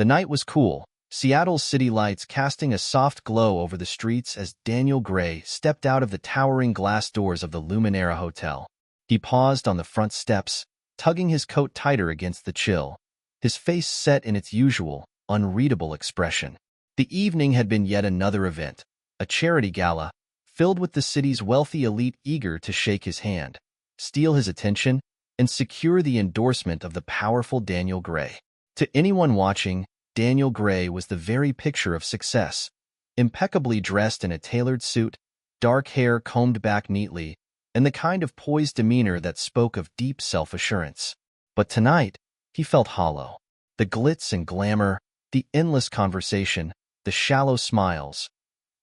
The night was cool, Seattle's city lights casting a soft glow over the streets as Daniel Gray stepped out of the towering glass doors of the Luminara Hotel. He paused on the front steps, tugging his coat tighter against the chill, his face set in its usual, unreadable expression. The evening had been yet another event, a charity gala, filled with the city's wealthy elite eager to shake his hand, steal his attention, and secure the endorsement of the powerful Daniel Gray. To anyone watching, Daniel Gray was the very picture of success, impeccably dressed in a tailored suit, dark hair combed back neatly, and the kind of poised demeanor that spoke of deep self-assurance. But tonight, he felt hollow. The glitz and glamour, the endless conversation, the shallow smiles,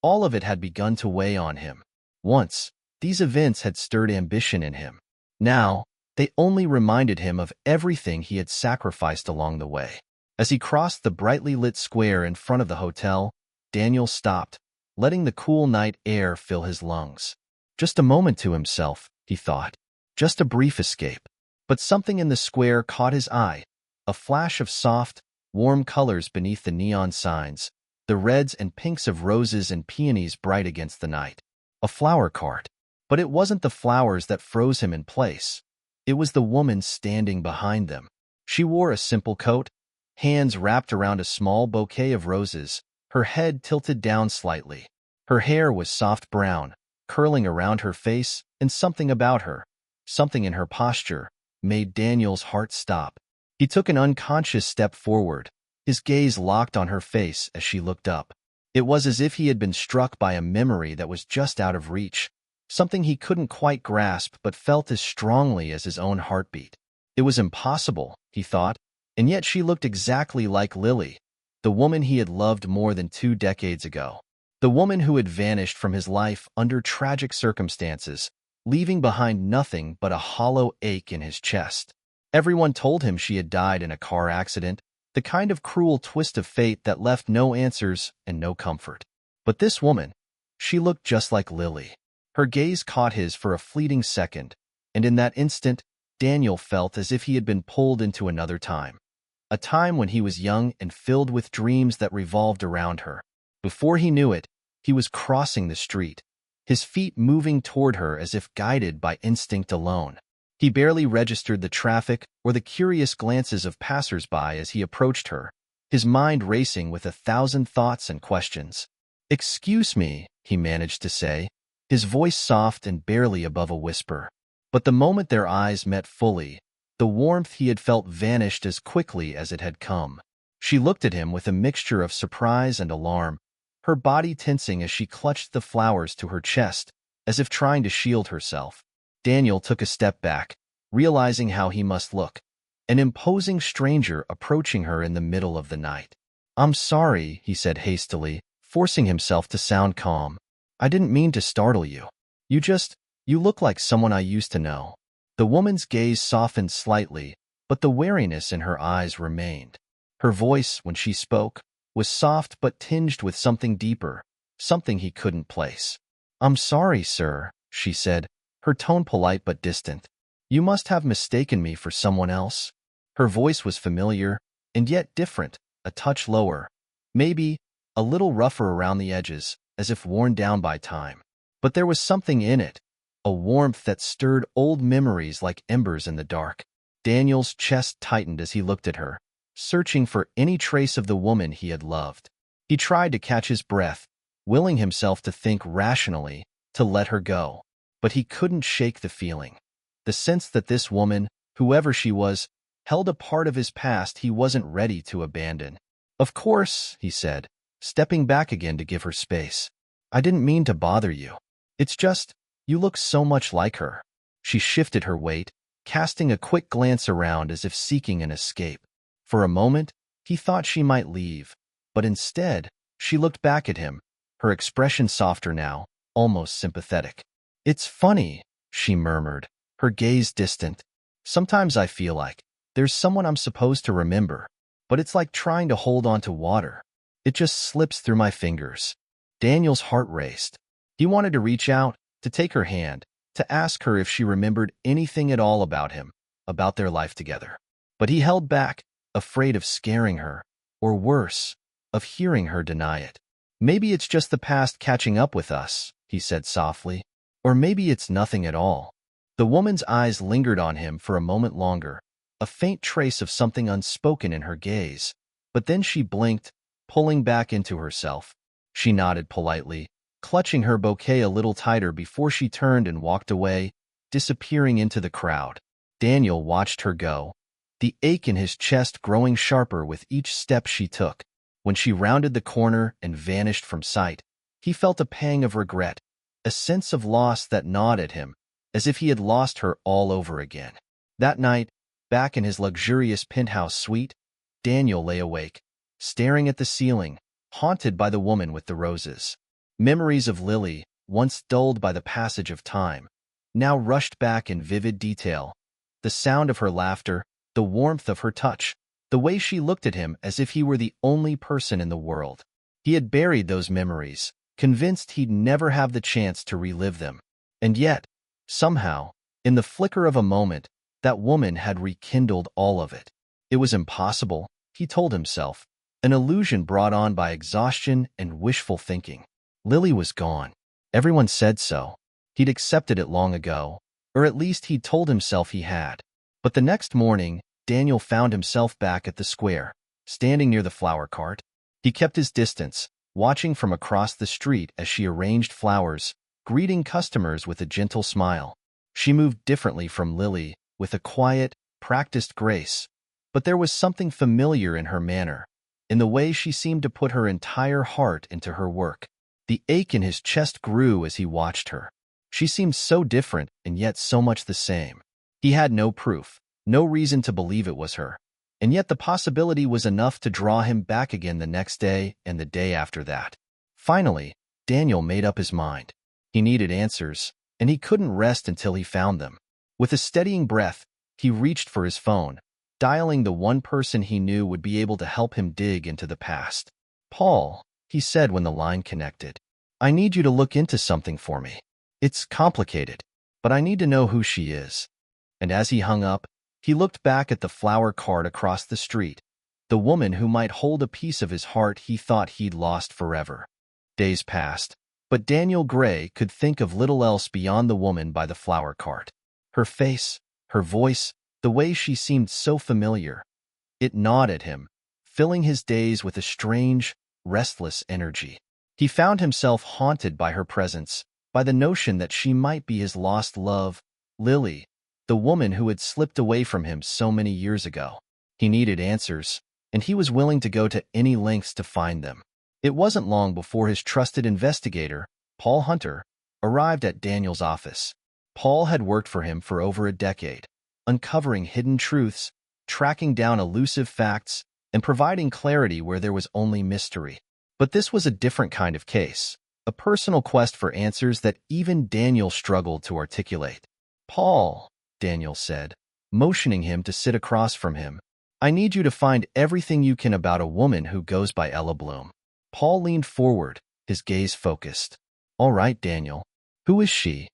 all of it had begun to weigh on him. Once, these events had stirred ambition in him. Now, they only reminded him of everything he had sacrificed along the way. As he crossed the brightly lit square in front of the hotel, Daniel stopped, letting the cool night air fill his lungs. Just a moment to himself, he thought. Just a brief escape. But something in the square caught his eye, a flash of soft, warm colors beneath the neon signs, the reds and pinks of roses and peonies bright against the night. A flower cart. But it wasn't the flowers that froze him in place. It was the woman standing behind them. She wore a simple coat, hands wrapped around a small bouquet of roses, her head tilted down slightly. Her hair was soft brown, curling around her face, and something about her, something in her posture, made Daniel's heart stop. He took an unconscious step forward, his gaze locked on her face as she looked up. It was as if he had been struck by a memory that was just out of reach, something he couldn't quite grasp but felt as strongly as his own heartbeat. It was impossible, he thought, and yet she looked exactly like Lily, the woman he had loved more than 2 decades ago. The woman who had vanished from his life under tragic circumstances, leaving behind nothing but a hollow ache in his chest. Everyone told him she had died in a car accident, the kind of cruel twist of fate that left no answers and no comfort. But this woman, she looked just like Lily. Her gaze caught his for a fleeting second, and in that instant, Daniel felt as if he had been pulled into another time. A time when he was young and filled with dreams that revolved around her. Before he knew it, he was crossing the street, his feet moving toward her as if guided by instinct alone. He barely registered the traffic or the curious glances of passers-by as he approached her, his mind racing with 1,000 thoughts and questions. "Excuse me," he managed to say, his voice soft and barely above a whisper. But the moment their eyes met fully, the warmth he had felt vanished as quickly as it had come. She looked at him with a mixture of surprise and alarm, her body tensing as she clutched the flowers to her chest, as if trying to shield herself. Daniel took a step back, realizing how he must look, an imposing stranger approaching her in the middle of the night. "I'm sorry," he said hastily, forcing himself to sound calm. "I didn't mean to startle you. You look like someone I used to know." The woman's gaze softened slightly, but the wariness in her eyes remained. Her voice, when she spoke, was soft but tinged with something deeper, something he couldn't place. "I'm sorry, sir," she said, her tone polite but distant. "You must have mistaken me for someone else." Her voice was familiar, and yet different, a touch lower, maybe a little rougher around the edges, as if worn down by time. But there was something in it, a warmth that stirred old memories like embers in the dark. Daniel's chest tightened as he looked at her, searching for any trace of the woman he had loved. He tried to catch his breath, willing himself to think rationally, to let her go. But he couldn't shake the feeling, the sense that this woman, whoever she was, held a part of his past he wasn't ready to abandon. "Of course," he said, stepping back again to give her space. "I didn't mean to bother you. It's just, you look so much like her." She shifted her weight, casting a quick glance around as if seeking an escape. For a moment, he thought she might leave, but instead, she looked back at him, her expression softer now, almost sympathetic. "It's funny," she murmured, her gaze distant. "Sometimes I feel like there's someone I'm supposed to remember, but it's like trying to hold on to water. It just slips through my fingers." Daniel's heart raced. He wanted to reach out, to take her hand, to ask her if she remembered anything at all about him, about their life together. But he held back, afraid of scaring her, or worse, of hearing her deny it. Maybe it's just the past catching up with us, he said softly. Or maybe it's nothing at all. The woman's eyes lingered on him for a moment longer, a faint trace of something unspoken in her gaze. But then she blinked, pulling back into herself. She nodded politely, clutching her bouquet a little tighter before she turned and walked away, disappearing into the crowd. Daniel watched her go, the ache in his chest growing sharper with each step she took. When she rounded the corner and vanished from sight, he felt a pang of regret, a sense of loss that gnawed at him, as if he had lost her all over again. That night, back in his luxurious penthouse suite, Daniel lay awake, staring at the ceiling, haunted by the woman with the roses. Memories of Lily, once dulled by the passage of time, now rushed back in vivid detail. The sound of her laughter, the warmth of her touch, the way she looked at him as if he were the only person in the world. He had buried those memories, convinced he'd never have the chance to relive them. And yet, somehow, in the flicker of a moment, that woman had rekindled all of it. It was impossible, he told himself, an illusion brought on by exhaustion and wishful thinking. Lily was gone. Everyone said so. He'd accepted it long ago, or at least he'd told himself he had. But the next morning, Daniel found himself back at the square, standing near the flower cart. He kept his distance, watching from across the street as she arranged flowers, greeting customers with a gentle smile. She moved differently from Lily, with a quiet, practiced grace, but there was something familiar in her manner, in the way she seemed to put her entire heart into her work. The ache in his chest grew as he watched her. She seemed so different and yet so much the same. He had no proof, no reason to believe it was her, and yet the possibility was enough to draw him back again the next day and the day after that. Finally, Daniel made up his mind. He needed answers, and he couldn't rest until he found them. With a steadying breath, he reached for his phone, dialing the one person he knew would be able to help him dig into the past. "Paul," he said when the line connected, "I need you to look into something for me. It's complicated, but I need to know who she is." And as he hung up, he looked back at the flower cart across the street, the woman who might hold a piece of his heart he thought he'd lost forever. Days passed, but Daniel Gray could think of little else beyond the woman by the flower cart. Her face, her voice, the way she seemed so familiar. It gnawed at him, filling his days with a strange, restless energy. He found himself haunted by her presence, by the notion that she might be his lost love, Lily, the woman who had slipped away from him so many years ago. He needed answers, and he was willing to go to any lengths to find them. It wasn't long before his trusted investigator, Paul Hunter, arrived at Daniel's office. Paul had worked for him for over a decade, uncovering hidden truths, tracking down elusive facts, and providing clarity where there was only mystery. But this was a different kind of case, a personal quest for answers that even Daniel struggled to articulate. "Paul," Daniel said, motioning him to sit across from him, "I need you to find everything you can about a woman who goes by Ella Bloom." Paul leaned forward, his gaze focused. "All right, Daniel. Who is she?"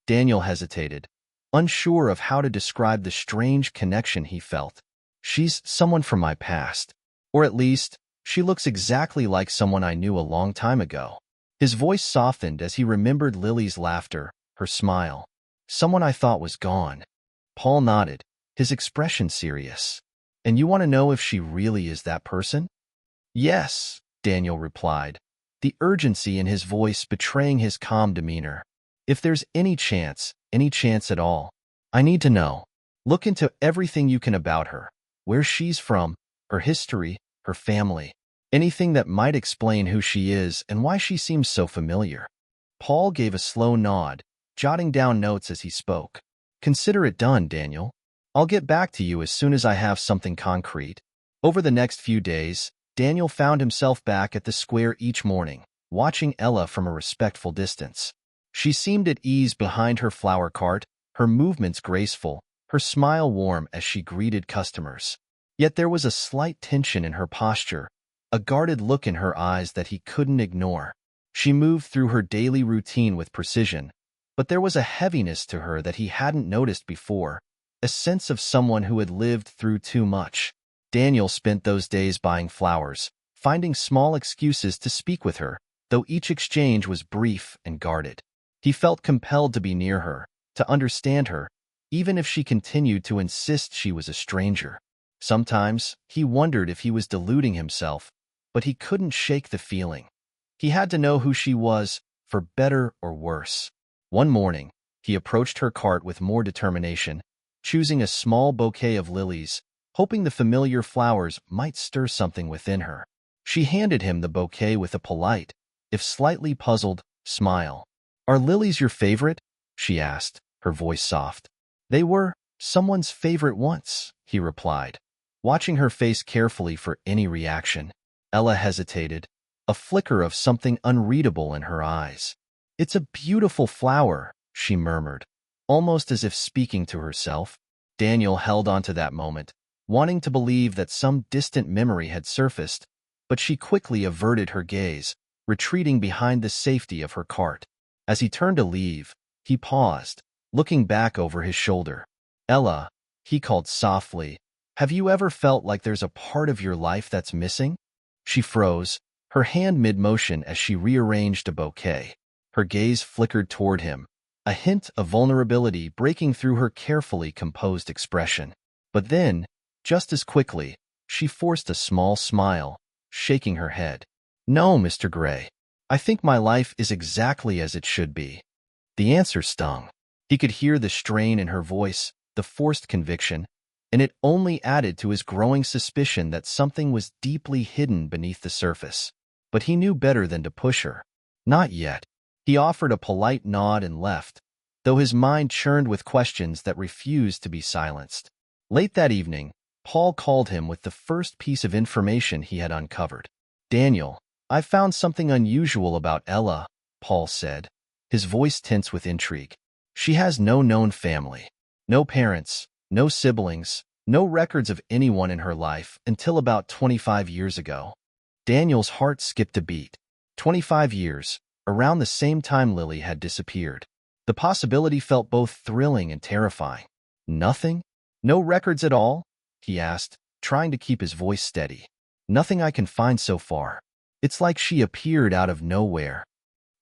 Daniel hesitated, unsure of how to describe the strange connection he felt. "She's someone from my past. Or at least, she looks exactly like someone I knew a long time ago." His voice softened as he remembered Lily's laughter, her smile. "Someone I thought was gone." Paul nodded, his expression serious. "And you want to know if she really is that person?" "Yes," Daniel replied, the urgency in his voice betraying his calm demeanor. "If there's any chance at all, I need to know. Look into everything you can about her, where she's from, her history, her family, anything that might explain who she is and why she seems so familiar." Paul gave a slow nod, jotting down notes as he spoke. "Consider it done, Daniel. I'll get back to you as soon as I have something concrete." Over the next few days, Daniel found himself back at the square each morning, watching Ella from a respectful distance. She seemed at ease behind her flower cart, her movements graceful, her smile warm as she greeted customers. Yet there was a slight tension in her posture, a guarded look in her eyes that he couldn't ignore. She moved through her daily routine with precision, but there was a heaviness to her that he hadn't noticed before, a sense of someone who had lived through too much. Daniel spent those days buying flowers, finding small excuses to speak with her, though each exchange was brief and guarded. He felt compelled to be near her, to understand her, even if she continued to insist she was a stranger. Sometimes, he wondered if he was deluding himself, but he couldn't shake the feeling. He had to know who she was, for better or worse. One morning, he approached her cart with more determination, choosing a small bouquet of lilies, hoping the familiar flowers might stir something within her. She handed him the bouquet with a polite, if slightly puzzled, smile. "Are lilies your favorite?" she asked, her voice soft. "They were someone's favorite once," he replied, watching her face carefully for any reaction. Ella hesitated, a flicker of something unreadable in her eyes. "It's a beautiful flower," she murmured, almost as if speaking to herself. Daniel held on to that moment, wanting to believe that some distant memory had surfaced, but she quickly averted her gaze, retreating behind the safety of her cart. As he turned to leave, he paused, looking back over his shoulder. "Ella," he called softly, "have you ever felt like there's a part of your life that's missing?" She froze, her hand mid-motion as she rearranged a bouquet. Her gaze flickered toward him, a hint of vulnerability breaking through her carefully composed expression. But then, just as quickly, she forced a small smile, shaking her head. "No, Mr. Gray. I think my life is exactly as it should be." The answer stung. He could hear the strain in her voice, the forced conviction, and it only added to his growing suspicion that something was deeply hidden beneath the surface. But he knew better than to push her. Not yet. He offered a polite nod and left, though his mind churned with questions that refused to be silenced. Late that evening, Paul called him with the first piece of information he had uncovered. "Daniel, I found something unusual about Ella," Paul said, his voice tense with intrigue. "She has no known family. No parents, no siblings, no records of anyone in her life until about 25 years ago." Daniel's heart skipped a beat. 25 years, around the same time Lily had disappeared. The possibility felt both thrilling and terrifying. "Nothing? No records at all?" he asked, trying to keep his voice steady. "Nothing I can find so far. It's like she appeared out of nowhere."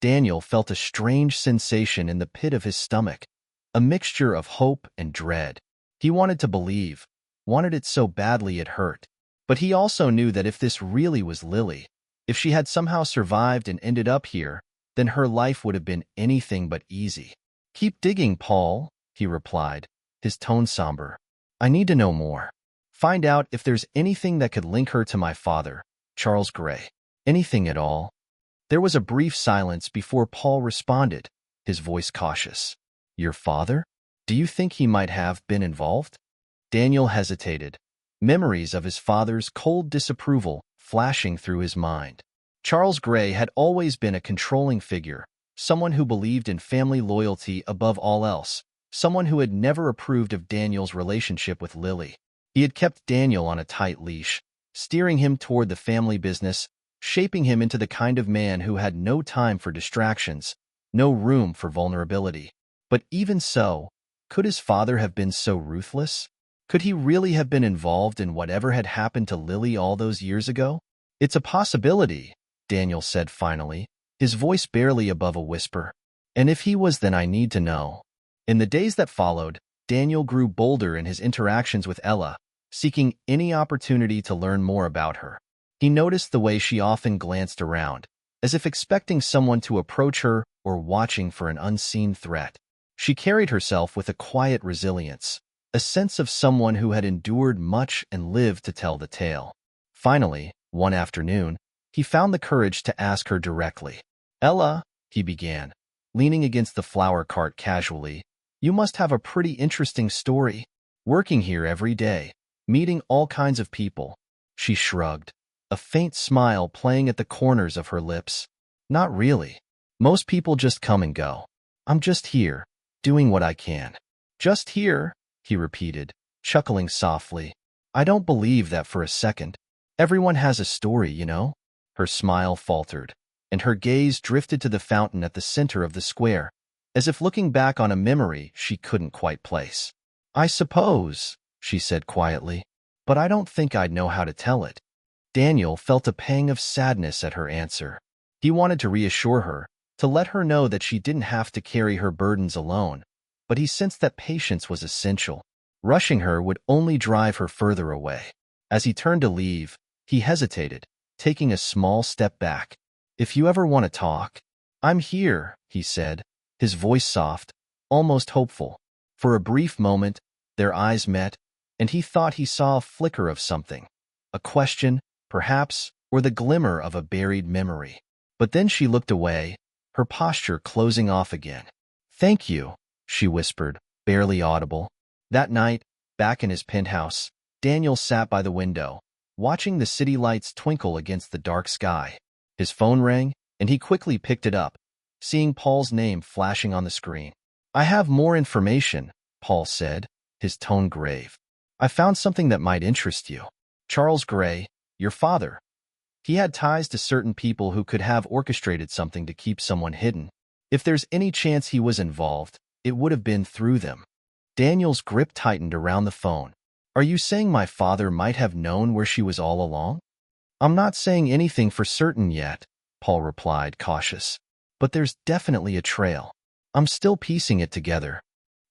Daniel felt a strange sensation in the pit of his stomach, a mixture of hope and dread. He wanted to believe, wanted it so badly it hurt. But he also knew that if this really was Lily, if she had somehow survived and ended up here, then her life would have been anything but easy. "Keep digging, Paul," he replied, his tone somber. "I need to know more. Find out if there's anything that could link her to my father, Charles Gray. Anything at all." There was a brief silence before Paul responded, his voice cautious. "Your father? Do you think he might have been involved?" Daniel hesitated, memories of his father's cold disapproval flashing through his mind. Charles Gray had always been a controlling figure, someone who believed in family loyalty above all else, someone who had never approved of Daniel's relationship with Lily. He had kept Daniel on a tight leash, steering him toward the family business, shaping him into the kind of man who had no time for distractions, no room for vulnerability. But even so, could his father have been so ruthless? Could he really have been involved in whatever had happened to Lily all those years ago? "It's a possibility," Daniel said finally, his voice barely above a whisper. "And if he was, then I need to know." In the days that followed, Daniel grew bolder in his interactions with Ella, seeking any opportunity to learn more about her. He noticed the way she often glanced around, as if expecting someone to approach her or watching for an unseen threat. She carried herself with a quiet resilience, a sense of someone who had endured much and lived to tell the tale. Finally, one afternoon, he found the courage to ask her directly. "Ella," he began, leaning against the flower cart casually, "you must have a pretty interesting story. Working here every day, meeting all kinds of people." She shrugged, a faint smile playing at the corners of her lips. "Not really. Most people just come and go. I'm just here, doing what I can." "Just here?" he repeated, chuckling softly. "I don't believe that for a second. Everyone has a story, you know." Her smile faltered, and her gaze drifted to the fountain at the center of the square, as if looking back on a memory she couldn't quite place. "I suppose," she said quietly. but I don't think I'd know how to tell it. Daniel felt a pang of sadness at her answer. He wanted to reassure her, to let her know that she didn't have to carry her burdens alone, but he sensed that patience was essential. Rushing her would only drive her further away. As he turned to leave, he hesitated, taking a small step back. "If you ever want to talk, I'm here," he said, his voice soft, almost hopeful. For a brief moment, their eyes met, and he thought he saw a flicker of something. A question, perhaps, or the glimmer of a buried memory. But then she looked away, her posture closing off again. "Thank you," she whispered, barely audible. That night, back in his penthouse, Daniel sat by the window, watching the city lights twinkle against the dark sky. His phone rang, and he quickly picked it up, seeing Paul's name flashing on the screen. "I have more information," Paul said, his tone grave. "I found something that might interest you. Charles Gray, your father. He had ties to certain people who could have orchestrated something to keep someone hidden. If there's any chance he was involved, it would have been through them." Daniel's grip tightened around the phone. "Are you saying my father might have known where she was all along?" "I'm not saying anything for certain yet," Paul replied, cautious. "But there's definitely a trail. I'm still piecing it together."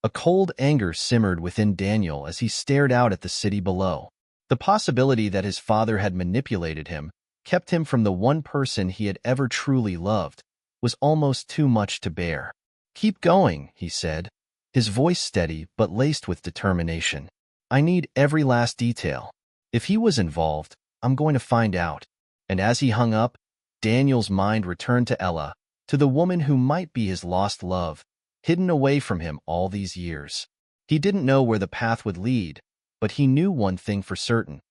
A cold anger simmered within Daniel as he stared out at the city below. The possibility that his father had manipulated him, kept him from the one person he had ever truly loved, was almost too much to bear. "Keep going," he said, his voice steady but laced with determination. "I need every last detail. If he was involved, I'm going to find out." And as he hung up, Daniel's mind returned to Ella, to the woman who might be his lost love, hidden away from him all these years. He didn't know where the path would lead, but he knew one thing for certain.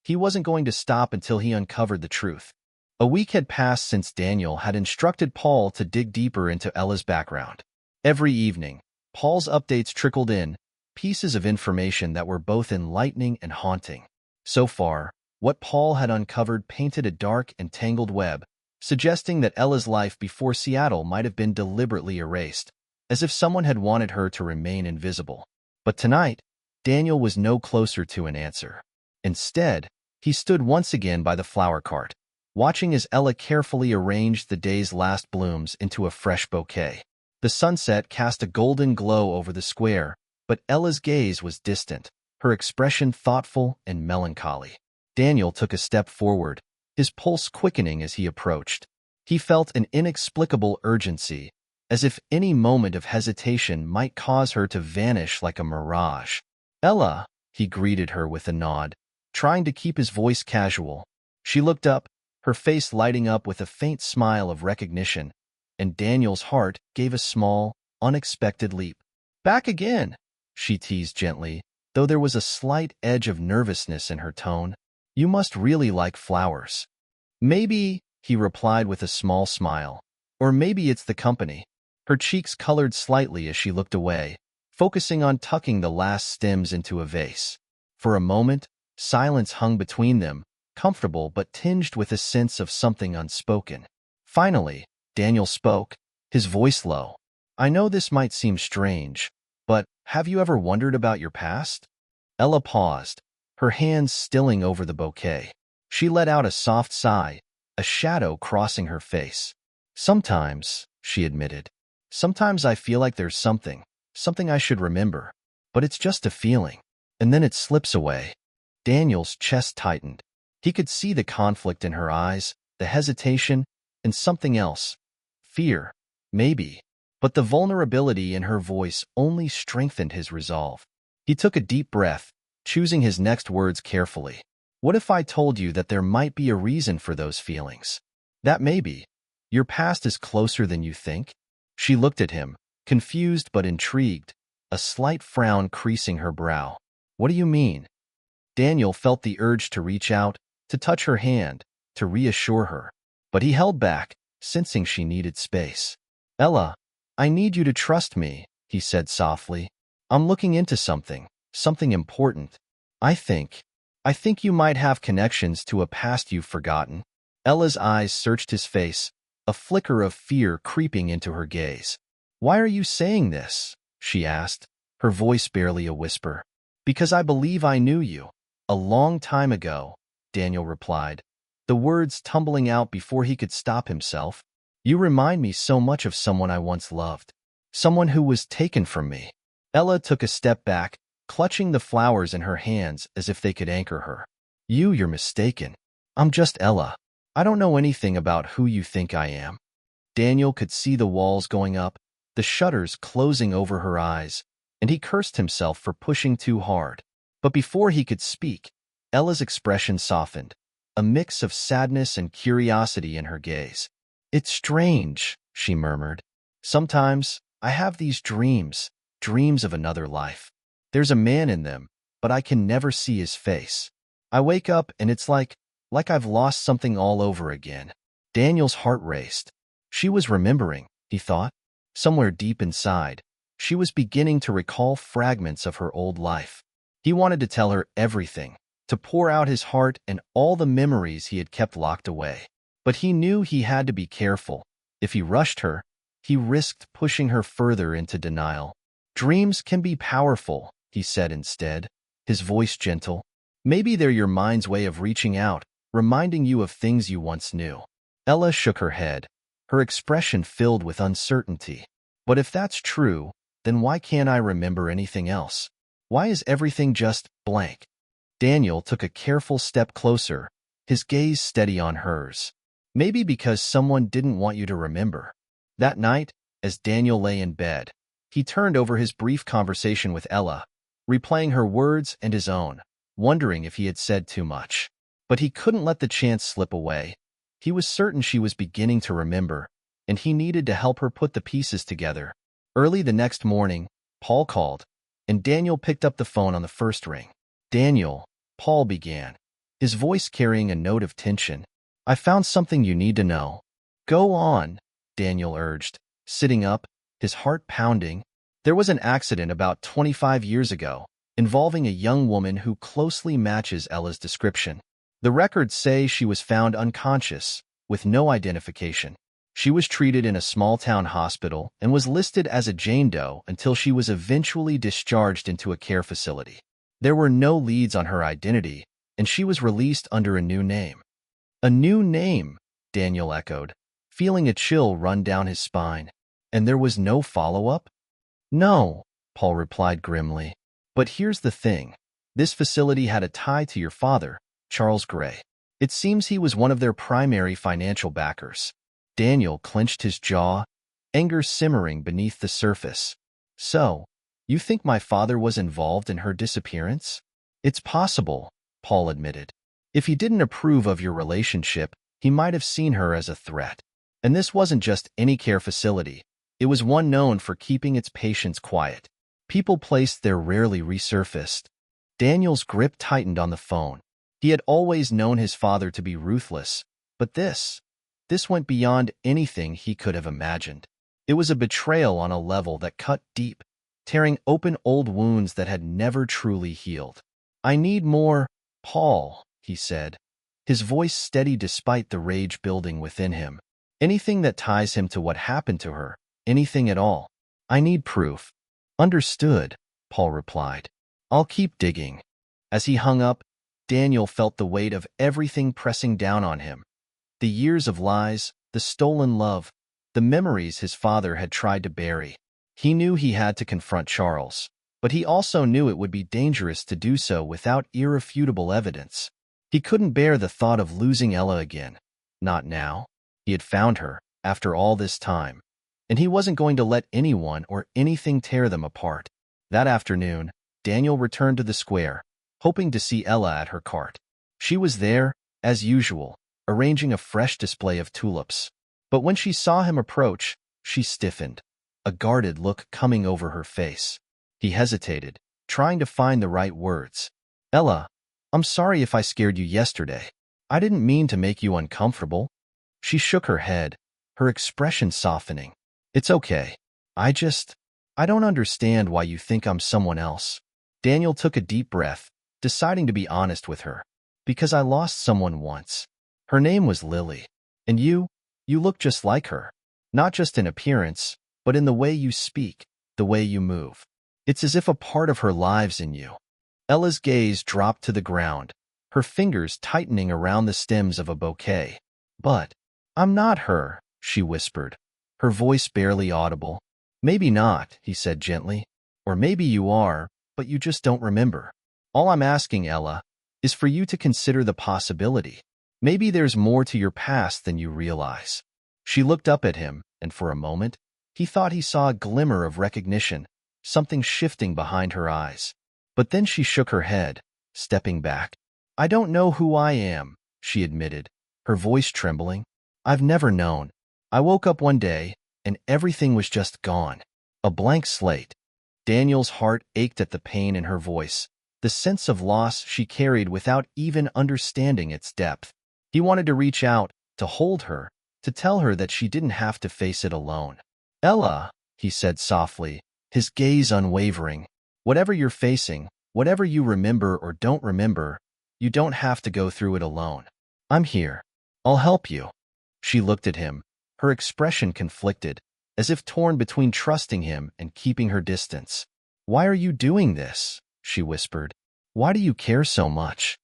He wasn't going to stop until he uncovered the truth. A week had passed since Daniel had instructed Paul to dig deeper into Ella's background. Every evening, Paul's updates trickled in, pieces of information that were both enlightening and haunting. So far, what Paul had uncovered painted a dark and tangled web, suggesting that Ella's life before Seattle might have been deliberately erased, as if someone had wanted her to remain invisible. But tonight, Daniel was no closer to an answer. Instead, he stood once again by the flower cart, watching as Ella carefully arranged the day's last blooms into a fresh bouquet. The sunset cast a golden glow over the square, but Ella's gaze was distant, her expression thoughtful and melancholy. Daniel took a step forward, his pulse quickening as he approached. He felt an inexplicable urgency, as if any moment of hesitation might cause her to vanish like a mirage. "Ella," he greeted her with a nod, trying to keep his voice casual. She looked up, her face lighting up with a faint smile of recognition, and Daniel's heart gave a small, unexpected leap. "Back again," she teased gently, though there was a slight edge of nervousness in her tone. "You must really like flowers." "Maybe," he replied with a small smile, "or maybe it's the company." Her cheeks colored slightly as she looked away, focusing on tucking the last stems into a vase. For a moment, silence hung between them, comfortable but tinged with a sense of something unspoken. Finally, Daniel spoke, his voice low. "I know this might seem strange, but have you ever wondered about your past?" Ella paused, her hands stilling over the bouquet. She let out a soft sigh, a shadow crossing her face. "Sometimes," she admitted. "Sometimes I feel like there's something I should remember, but it's just a feeling, and then it slips away." Daniel's chest tightened. He could see the conflict in her eyes, the hesitation, and something else. Fear, maybe. But the vulnerability in her voice only strengthened his resolve. He took a deep breath, choosing his next words carefully. "What if I told you that there might be a reason for those feelings? That maybe your past is closer than you think?" She looked at him, confused but intrigued, a slight frown creasing her brow. "What do you mean?" Daniel felt the urge to reach out, to touch her hand, to reassure her. But he held back, sensing she needed space. "Ella, I need you to trust me," he said softly. "I'm looking into something important. I think you might have connections to a past you've forgotten." Ella's eyes searched his face, a flicker of fear creeping into her gaze. "Why are you saying this?" she asked, her voice barely a whisper. "Because I believe I knew you. A long time ago, Daniel replied, the words tumbling out before he could stop himself. You remind me so much of someone I once loved. Someone who was taken from me. Ella took a step back, clutching the flowers in her hands as if they could anchor her. You're mistaken. I'm just Ella. I don't know anything about who you think I am. Daniel could see the walls going up, the shutters closing over her eyes, and he cursed himself for pushing too hard. But before he could speak, Ella's expression softened, a mix of sadness and curiosity in her gaze. It's strange, she murmured. Sometimes I have these dreams of another life. There's a man in them, but I can never see his face. I wake up and it's like I've lost something all over again. Daniel's heart raced. She was remembering, he thought. Somewhere deep inside, she was beginning to recall fragments of her old life. He wanted to tell her everything, to pour out his heart and all the memories he had kept locked away. But he knew he had to be careful. If he rushed her, he risked pushing her further into denial. Dreams can be powerful, he said instead, his voice gentle. Maybe they're your mind's way of reaching out, reminding you of things you once knew. Ella shook her head, her expression filled with uncertainty. But if that's true, then why can't I remember anything else? Why is everything just blank? Daniel took a careful step closer, his gaze steady on hers. Maybe because someone didn't want you to remember. That night, as Daniel lay in bed, he turned over his brief conversation with Ella, replaying her words and his own, wondering if he had said too much. But he couldn't let the chance slip away. He was certain she was beginning to remember, and he needed to help her put the pieces together. Early the next morning, Paul called, and Daniel picked up the phone on the first ring. Daniel, Paul began, his voice carrying a note of tension. I found something you need to know. Go on, Daniel urged, sitting up, his heart pounding. There was an accident about 25 years ago, involving a young woman who closely matches Ella's description. The records say she was found unconscious, with no identification. She was treated in a small-town hospital and was listed as a Jane Doe until she was eventually discharged into a care facility. There were no leads on her identity, and she was released under a new name. A new name, Daniel echoed, feeling a chill run down his spine. And there was no follow-up? No, Paul replied grimly. But here's the thing. This facility had a tie to your father, Charles Gray. It seems he was one of their primary financial backers. Daniel clenched his jaw, anger simmering beneath the surface. So, you think my father was involved in her disappearance? It's possible, Paul admitted. If he didn't approve of your relationship, he might have seen her as a threat. And this wasn't just any care facility. It was one known for keeping its patients quiet. People placed there rarely resurfaced. Daniel's grip tightened on the phone. He had always known his father to be ruthless, but this went beyond anything he could have imagined. It was a betrayal on a level that cut deep, tearing open old wounds that had never truly healed. I need more, Paul, he said, his voice steady despite the rage building within him. Anything that ties him to what happened to her, anything at all. I need proof. Understood, Paul replied. I'll keep digging. As he hung up, Daniel felt the weight of everything pressing down on him. The years of lies, the stolen love, the memories his father had tried to bury. He knew he had to confront Charles, but he also knew it would be dangerous to do so without irrefutable evidence. He couldn't bear the thought of losing Ella again. Not now. He had found her, after all this time, and he wasn't going to let anyone or anything tear them apart. That afternoon, Daniel returned to the square, hoping to see Ella at her cart. She was there, as usual, arranging a fresh display of tulips. But when she saw him approach, she stiffened, a guarded look coming over her face. He hesitated, trying to find the right words. Ella, I'm sorry if I scared you yesterday. I didn't mean to make you uncomfortable. She shook her head, her expression softening. It's okay. I don't understand why you think I'm someone else. Daniel took a deep breath, deciding to be honest with her. Because I lost someone once. Her name was Lily. And you look just like her. Not just in appearance, but in the way you speak, the way you move. It's as if a part of her lives in you. Ella's gaze dropped to the ground, her fingers tightening around the stems of a bouquet. But, I'm not her, she whispered, her voice barely audible. Maybe not, he said gently. Or maybe you are, but you just don't remember. All I'm asking, Ella, is for you to consider the possibility. Maybe there's more to your past than you realize. She looked up at him, and for a moment, he thought he saw a glimmer of recognition, something shifting behind her eyes. But then she shook her head, stepping back. I don't know who I am, she admitted, her voice trembling. I've never known. I woke up one day, and everything was just gone. A blank slate. Daniel's heart ached at the pain in her voice, the sense of loss she carried without even understanding its depth. He wanted to reach out, to hold her, to tell her that she didn't have to face it alone. Ella, he said softly, his gaze unwavering, whatever you're facing, whatever you remember or don't remember, you don't have to go through it alone. I'm here. I'll help you. She looked at him, her expression conflicted, as if torn between trusting him and keeping her distance. Why are you doing this? She whispered. Why do you care so much?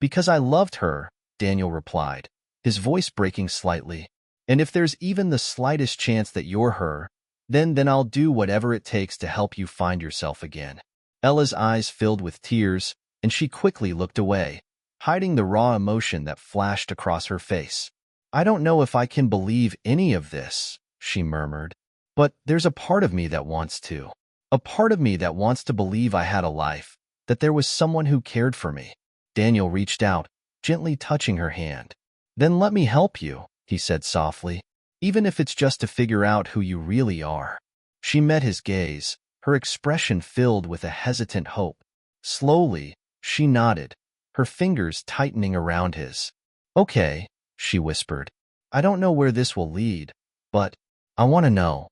Because I loved her, Daniel replied, his voice breaking slightly. And if there's even the slightest chance that you're her, then I'll do whatever it takes to help you find yourself again. Ella's eyes filled with tears, and she quickly looked away, hiding the raw emotion that flashed across her face. I don't know if I can believe any of this, she murmured. But there's a part of me that wants to. A part of me that wants to believe I had a life, that there was someone who cared for me. Daniel reached out, gently touching her hand. Then let me help you, he said softly, even if it's just to figure out who you really are. She met his gaze, her expression filled with a hesitant hope. Slowly, she nodded, her fingers tightening around his. Okay, she whispered. I don't know where this will lead, but I want to know.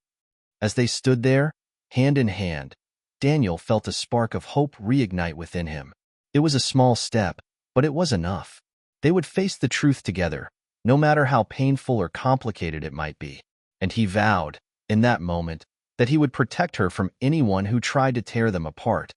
As they stood there, hand in hand, Daniel felt a spark of hope reignite within him. It was a small step, but it was enough. They would face the truth together, no matter how painful or complicated it might be. And he vowed, in that moment, that he would protect her from anyone who tried to tear them apart,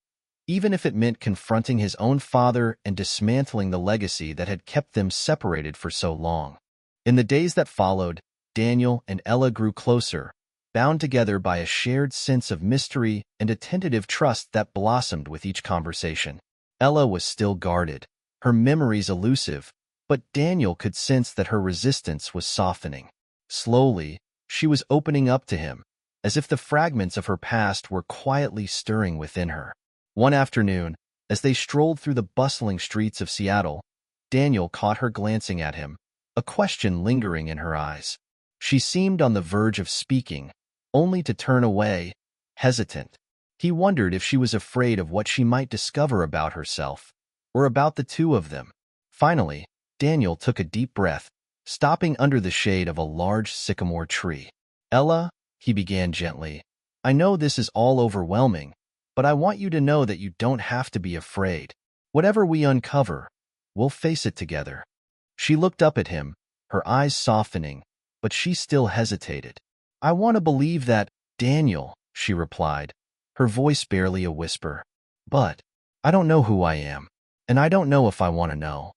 even if it meant confronting his own father and dismantling the legacy that had kept them separated for so long. In the days that followed, Daniel and Ella grew closer, bound together by a shared sense of mystery and a tentative trust that blossomed with each conversation. Ella was still guarded, her memories elusive, but Daniel could sense that her resistance was softening. Slowly, she was opening up to him, as if the fragments of her past were quietly stirring within her. One afternoon, as they strolled through the bustling streets of Seattle, Daniel caught her glancing at him, a question lingering in her eyes. She seemed on the verge of speaking, only to turn away, hesitant. He wondered if she was afraid of what she might discover about herself, or about the two of them. Finally, Daniel took a deep breath, stopping under the shade of a large sycamore tree. Ella, he began gently, I know this is all overwhelming, but I want you to know that you don't have to be afraid. Whatever we uncover, we'll face it together. She looked up at him, her eyes softening, but she still hesitated. I want to believe that, Daniel, she replied, her voice barely a whisper. But I don't know who I am, and I don't know if I want to know.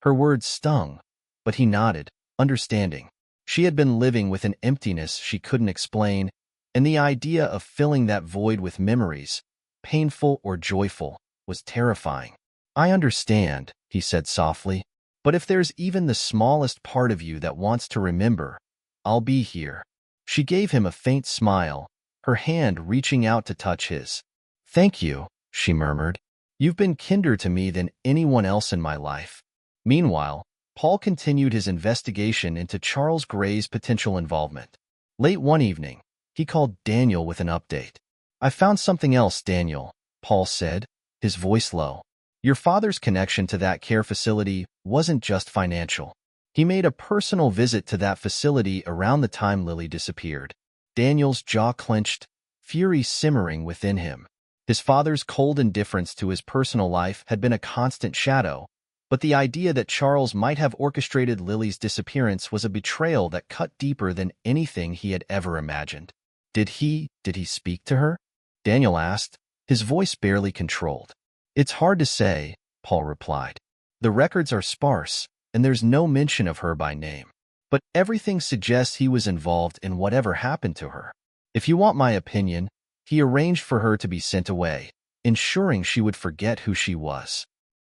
Her words stung, but he nodded, understanding. She had been living with an emptiness she couldn't explain, and the idea of filling that void with memories, painful or joyful, was terrifying. I understand, he said softly, but if there's even the smallest part of you that wants to remember, I'll be here. She gave him a faint smile, her hand reaching out to touch his. Thank you, she murmured. You've been kinder to me than anyone else in my life. Meanwhile, Paul continued his investigation into Charles Gray's potential involvement. Late one evening, he called Daniel with an update. I found something else, Daniel, Paul said, his voice low. Your father's connection to that care facility wasn't just financial. He made a personal visit to that facility around the time Lily disappeared. Daniel's jaw clenched, fury simmering within him. His father's cold indifference to his personal life had been a constant shadow, but the idea that Charles might have orchestrated Lily's disappearance was a betrayal that cut deeper than anything he had ever imagined. Did he speak to her? Daniel asked, his voice barely controlled. It's hard to say, Paul replied. The records are sparse, and there's no mention of her by name. But everything suggests he was involved in whatever happened to her. If you want my opinion, he arranged for her to be sent away, ensuring she would forget who she was.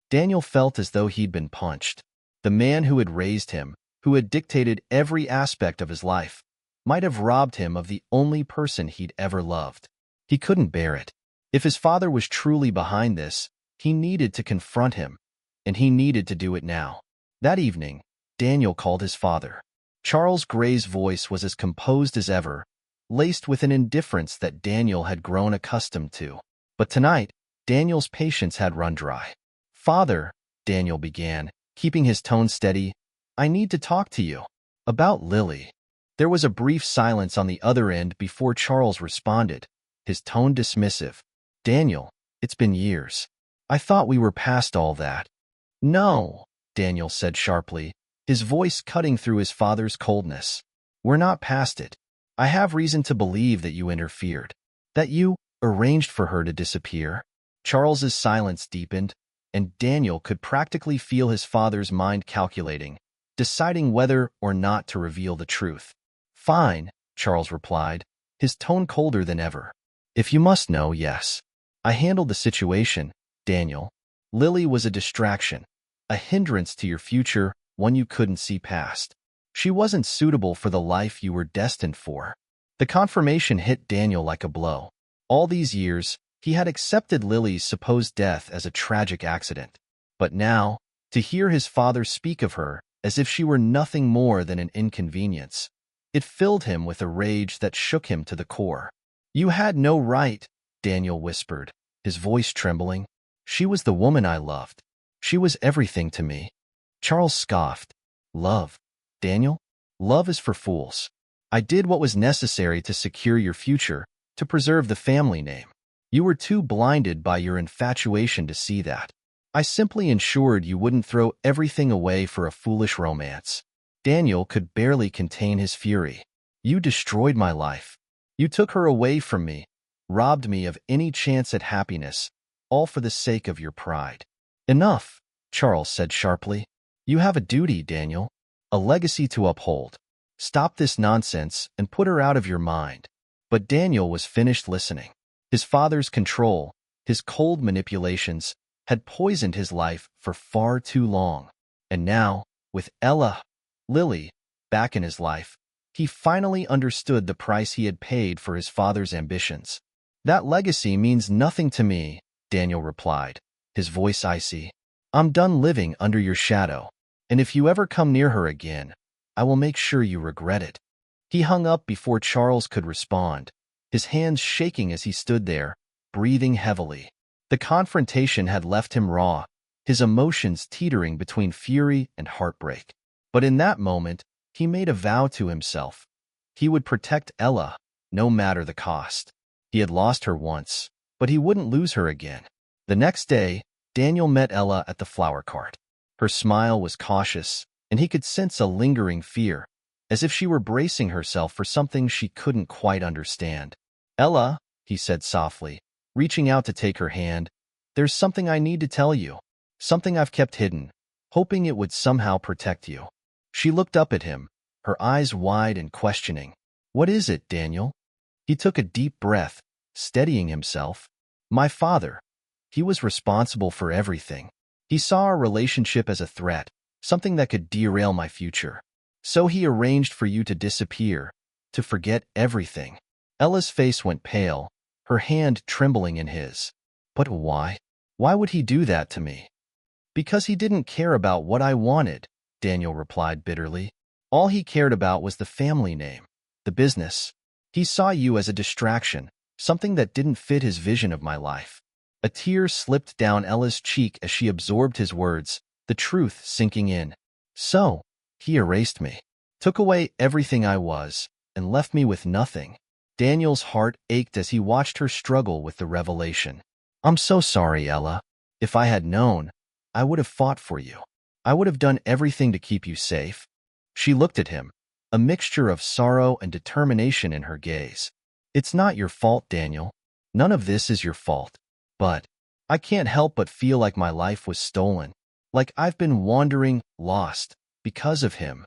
Daniel felt as though he'd been punched. The man who had raised him, who had dictated every aspect of his life, might have robbed him of the only person he'd ever loved. He couldn't bear it. If his father was truly behind this, he needed to confront him, and he needed to do it now. That evening, Daniel called his father. Charles Gray's voice was as composed as ever, laced with an indifference that Daniel had grown accustomed to. But tonight, Daniel's patience had run dry. "Father," Daniel began, keeping his tone steady, "I need to talk to you. About Lily." There was a brief silence on the other end before Charles responded, his tone dismissive. "Daniel, it's been years. I thought we were past all that." "No," Daniel said sharply, his voice cutting through his father's coldness. "We're not past it. I have reason to believe that you interfered, that you arranged for her to disappear." Charles's silence deepened, and Daniel could practically feel his father's mind calculating, deciding whether or not to reveal the truth. "Fine," Charles replied, his tone colder than ever. "If you must know, yes. I handled the situation, Daniel. Lily was a distraction, a hindrance to your future, one you couldn't see past. She wasn't suitable for the life you were destined for." The confirmation hit Daniel like a blow. All these years, he had accepted Lily's supposed death as a tragic accident. But now, to hear his father speak of her as if she were nothing more than an inconvenience, it filled him with a rage that shook him to the core. "You had no right," Daniel whispered, his voice trembling. "She was the woman I loved. She was everything to me." Charles scoffed. "Love, Daniel? Love is for fools. I did what was necessary to secure your future, to preserve the family name. You were too blinded by your infatuation to see that. I simply ensured you wouldn't throw everything away for a foolish romance." Daniel could barely contain his fury. "You destroyed my life. You took her away from me, robbed me of any chance at happiness, all for the sake of your pride." "Enough," Charles said sharply. "You have a duty, Daniel, a legacy to uphold. Stop this nonsense and put her out of your mind." But Daniel was finished listening. His father's control, his cold manipulations, had poisoned his life for far too long. And now, with Lily, back in his life, he finally understood the price he had paid for his father's ambitions. "That legacy means nothing to me," Daniel replied, his voice icy. "I'm done living under your shadow, and if you ever come near her again, I will make sure you regret it." He hung up before Charles could respond, his hands shaking as he stood there, breathing heavily. The confrontation had left him raw, his emotions teetering between fury and heartbreak. But in that moment, he made a vow to himself. He would protect Ella, no matter the cost. He had lost her once, but he wouldn't lose her again. The next day, Daniel met Ella at the flower cart. Her smile was cautious, and he could sense a lingering fear, as if she were bracing herself for something she couldn't quite understand. "Ella," he said softly, reaching out to take her hand, "there's something I need to tell you, something I've kept hidden, hoping it would somehow protect you." She looked up at him, her eyes wide and questioning. "What is it, Daniel?" He took a deep breath, steadying himself. "My father. He was responsible for everything. He saw our relationship as a threat, something that could derail my future. So he arranged for you to disappear, to forget everything." Ella's face went pale, her hand trembling in his. "But why? Why would he do that to me?" "Because he didn't care about what I wanted," Daniel replied bitterly. "All he cared about was the family name, the business. He saw you as a distraction, something that didn't fit his vision of my life." A tear slipped down Ella's cheek as she absorbed his words, the truth sinking in. "So, he erased me, took away everything I was, and left me with nothing." Daniel's heart ached as he watched her struggle with the revelation. "I'm so sorry, Ella. If I had known, I would have fought for you. I would have done everything to keep you safe." She looked at him, a mixture of sorrow and determination in her gaze. "It's not your fault, Daniel. None of this is your fault. But I can't help but feel like my life was stolen, like I've been wandering, lost, because of him.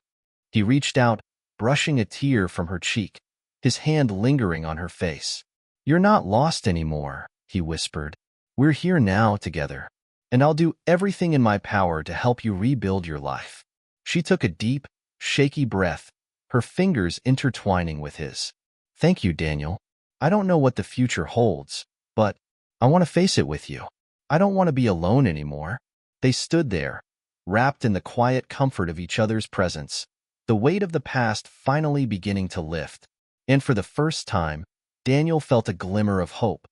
He reached out, brushing a tear from her cheek, his hand lingering on her face. You're not lost anymore, he whispered. We're here now together, and I'll do everything in my power to help you rebuild your life. She took a deep, shaky breath, her fingers intertwining with his. Thank you, Daniel. I don't know what the future holds, but I want to face it with you. I don't want to be alone anymore. They stood there, wrapped in the quiet comfort of each other's presence, the weight of the past finally beginning to lift. And for the first time, Daniel felt a glimmer of hope,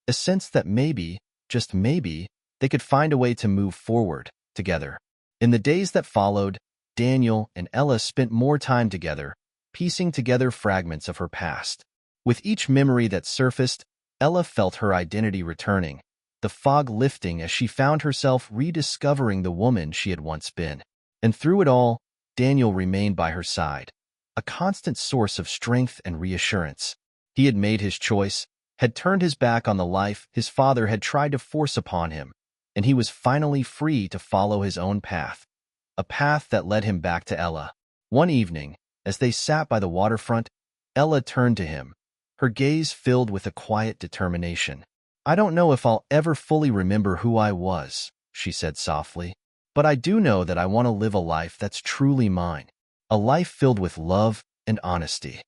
a sense that maybe, just maybe, they could find a way to move forward together. In the days that followed, Daniel and Ella spent more time together, piecing together fragments of her past. With each memory that surfaced, Ella felt her identity returning, the fog lifting as she found herself rediscovering the woman she had once been. And through it all, Daniel remained by her side, a constant source of strength and reassurance. He had made his choice, had turned his back on the life his father had tried to force upon him, and he was finally free to follow his own path, a path that led him back to Ella. One evening, as they sat by the waterfront, Ella turned to him, her gaze filled with a quiet determination. I don't know if I'll ever fully remember who I was, she said softly, but I do know that I want to live a life that's truly mine, a life filled with love and honesty.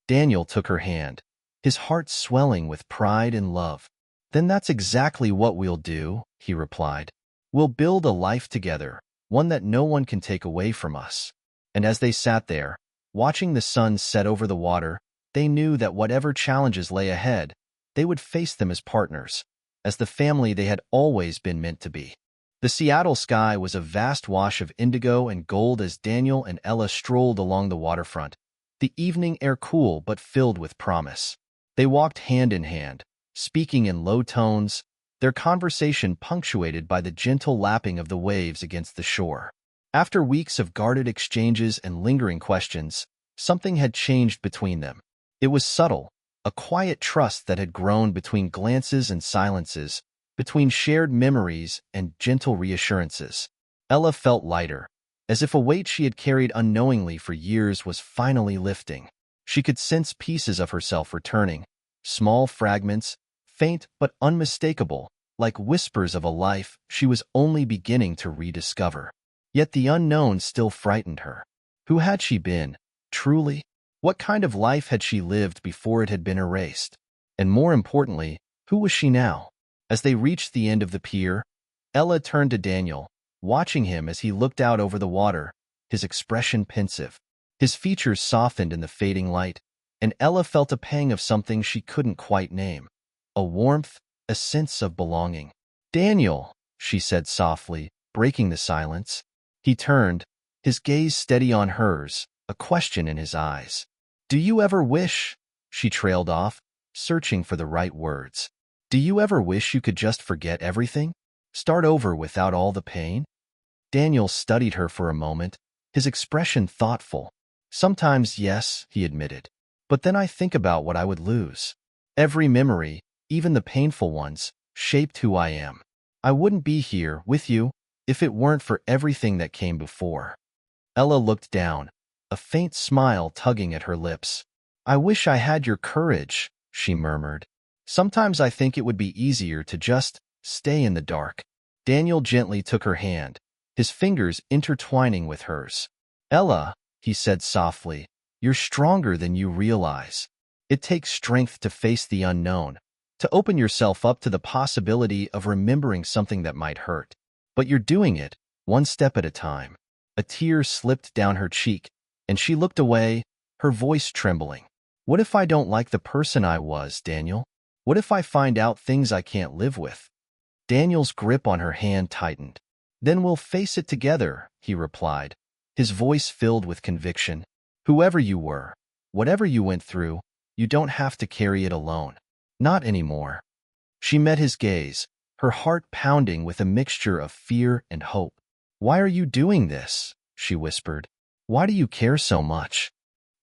Daniel took her hand, his heart swelling with pride and love. Then that's exactly what we'll do, he replied. We'll build a life together, one that no one can take away from us. And as they sat there, watching the sun set over the water, they knew that whatever challenges lay ahead, they would face them as partners, as the family they had always been meant to be. The Seattle sky was a vast wash of indigo and gold as Daniel and Ella strolled along the waterfront, the evening air cool but filled with promise. They walked hand in hand, speaking in low tones, their conversation punctuated by the gentle lapping of the waves against the shore. After weeks of guarded exchanges and lingering questions, something had changed between them. It was subtle, a quiet trust that had grown between glances and silences, between shared memories and gentle reassurances. Ella felt lighter, as if a weight she had carried unknowingly for years was finally lifting. She could sense pieces of herself returning, small fragments, faint but unmistakable, like whispers of a life she was only beginning to rediscover. Yet the unknown still frightened her. Who had she been, truly? What kind of life had she lived before it had been erased? And more importantly, who was she now? As they reached the end of the pier, Ella turned to Daniel, watching him as he looked out over the water, his expression pensive. His features softened in the fading light, and Ella felt a pang of something she couldn't quite name. A warmth, a sense of belonging. Daniel, she said softly, breaking the silence. He turned, his gaze steady on hers, a question in his eyes. Do you ever wish, she trailed off, searching for the right words. Do you ever wish you could just forget everything? Start over without all the pain? Daniel studied her for a moment, his expression thoughtful. Sometimes, yes, he admitted. But then I think about what I would lose. Every memory, even the painful ones, shaped who I am. I wouldn't be here with you if it weren't for everything that came before. Ella looked down, a faint smile tugging at her lips. I wish I had your courage, she murmured. Sometimes I think it would be easier to just stay in the dark. Daniel gently took her hand, his fingers intertwining with hers. Ella, he said softly, you're stronger than you realize. It takes strength to face the unknown, to open yourself up to the possibility of remembering something that might hurt. But you're doing it, one step at a time. A tear slipped down her cheek, and she looked away, her voice trembling. What if I don't like the person I was, Daniel? What if I find out things I can't live with? Daniel's grip on her hand tightened. Then we'll face it together, he replied, his voice filled with conviction. Whoever you were, whatever you went through, you don't have to carry it alone. Not anymore. She met his gaze, her heart pounding with a mixture of fear and hope. Why are you doing this? She whispered. Why do you care so much?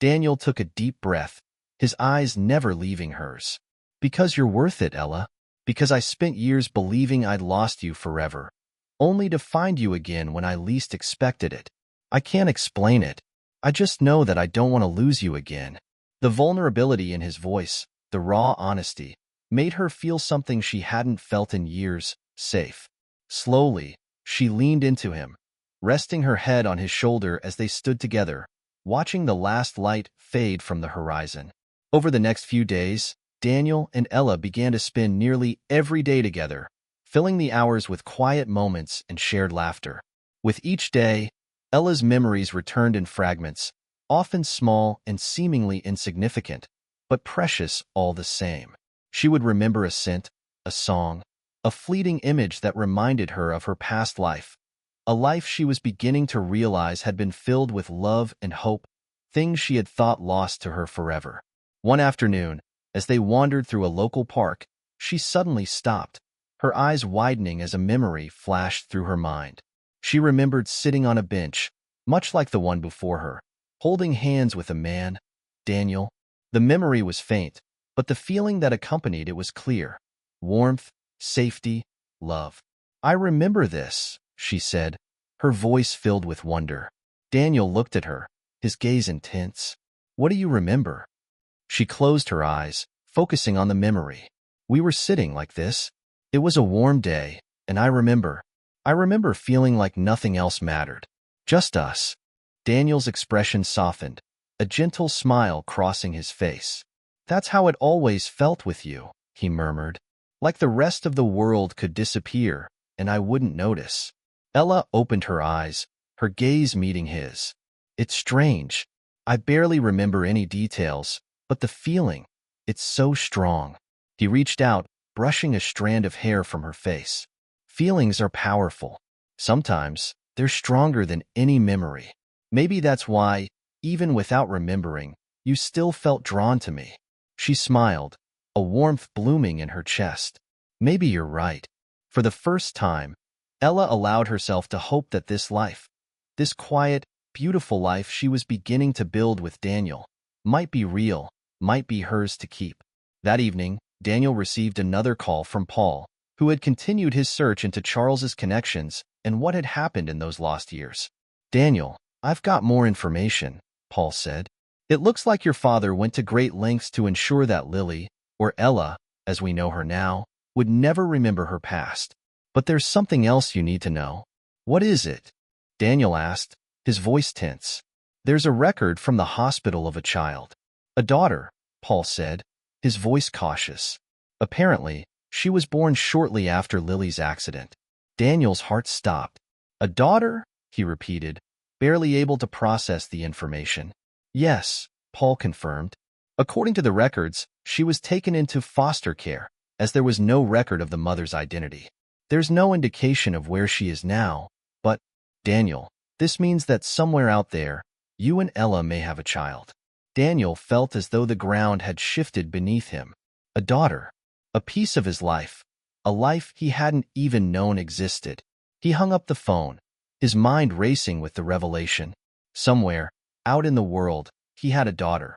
Daniel took a deep breath, his eyes never leaving hers. Because you're worth it, Ella. Because I spent years believing I'd lost you forever, only to find you again when I least expected it. I can't explain it. I just know that I don't want to lose you again." The vulnerability in his voice, the raw honesty, made her feel something she hadn't felt in years, safe. Slowly, she leaned into him, resting her head on his shoulder as they stood together, watching the last light fade from the horizon. Over the next few days, Daniel and Ella began to spend nearly every day together, filling the hours with quiet moments and shared laughter. With each day, Ella's memories returned in fragments, often small and seemingly insignificant, but precious all the same. She would remember a scent, a song, a fleeting image that reminded her of her past life, a life she was beginning to realize had been filled with love and hope, things she had thought lost to her forever. One afternoon, as they wandered through a local park, she suddenly stopped, her eyes widening as a memory flashed through her mind. She remembered sitting on a bench, much like the one before her, holding hands with a man, Daniel. The memory was faint, but the feeling that accompanied it was clear. Warmth, safety, love. "I remember this," she said, her voice filled with wonder. Daniel looked at her, his gaze intense. "What do you remember?" She closed her eyes, focusing on the memory. "We were sitting like this. It was a warm day, and I remember feeling like nothing else mattered. Just us." Daniel's expression softened, a gentle smile crossing his face. "That's how it always felt with you," he murmured. "Like the rest of the world could disappear, and I wouldn't notice." Ella opened her eyes, her gaze meeting his. "It's strange. I barely remember any details, but the feeling, it's so strong." He reached out, brushing a strand of hair from her face. "Feelings are powerful. Sometimes, they're stronger than any memory. Maybe that's why, even without remembering, you still felt drawn to me." She smiled, a warmth blooming in her chest. "Maybe you're right." For the first time, Ella allowed herself to hope that this life, this quiet, beautiful life she was beginning to build with Daniel, might be real, might be hers to keep. That evening, Daniel received another call from Paul, who had continued his search into Charles's connections and what had happened in those lost years. "Daniel, I've got more information," Paul said. "It looks like your father went to great lengths to ensure that Lily, or Ella, as we know her now, would never remember her past. But there's something else you need to know." "What is it?" Daniel asked, his voice tense. "There's a record from the hospital of a child." "A daughter," Paul said, his voice cautious. "Apparently, she was born shortly after Lily's accident." Daniel's heart stopped. "A daughter?" he repeated, barely able to process the information. "Yes," Paul confirmed. "According to the records, she was taken into foster care, as there was no record of the mother's identity. There's no indication of where she is now, but, Daniel, this means that somewhere out there, you and Ella may have a child." Daniel felt as though the ground had shifted beneath him. A daughter, a piece of his life, a life he hadn't even known existed. He hung up the phone, his mind racing with the revelation. Somewhere, out in the world, he had a daughter,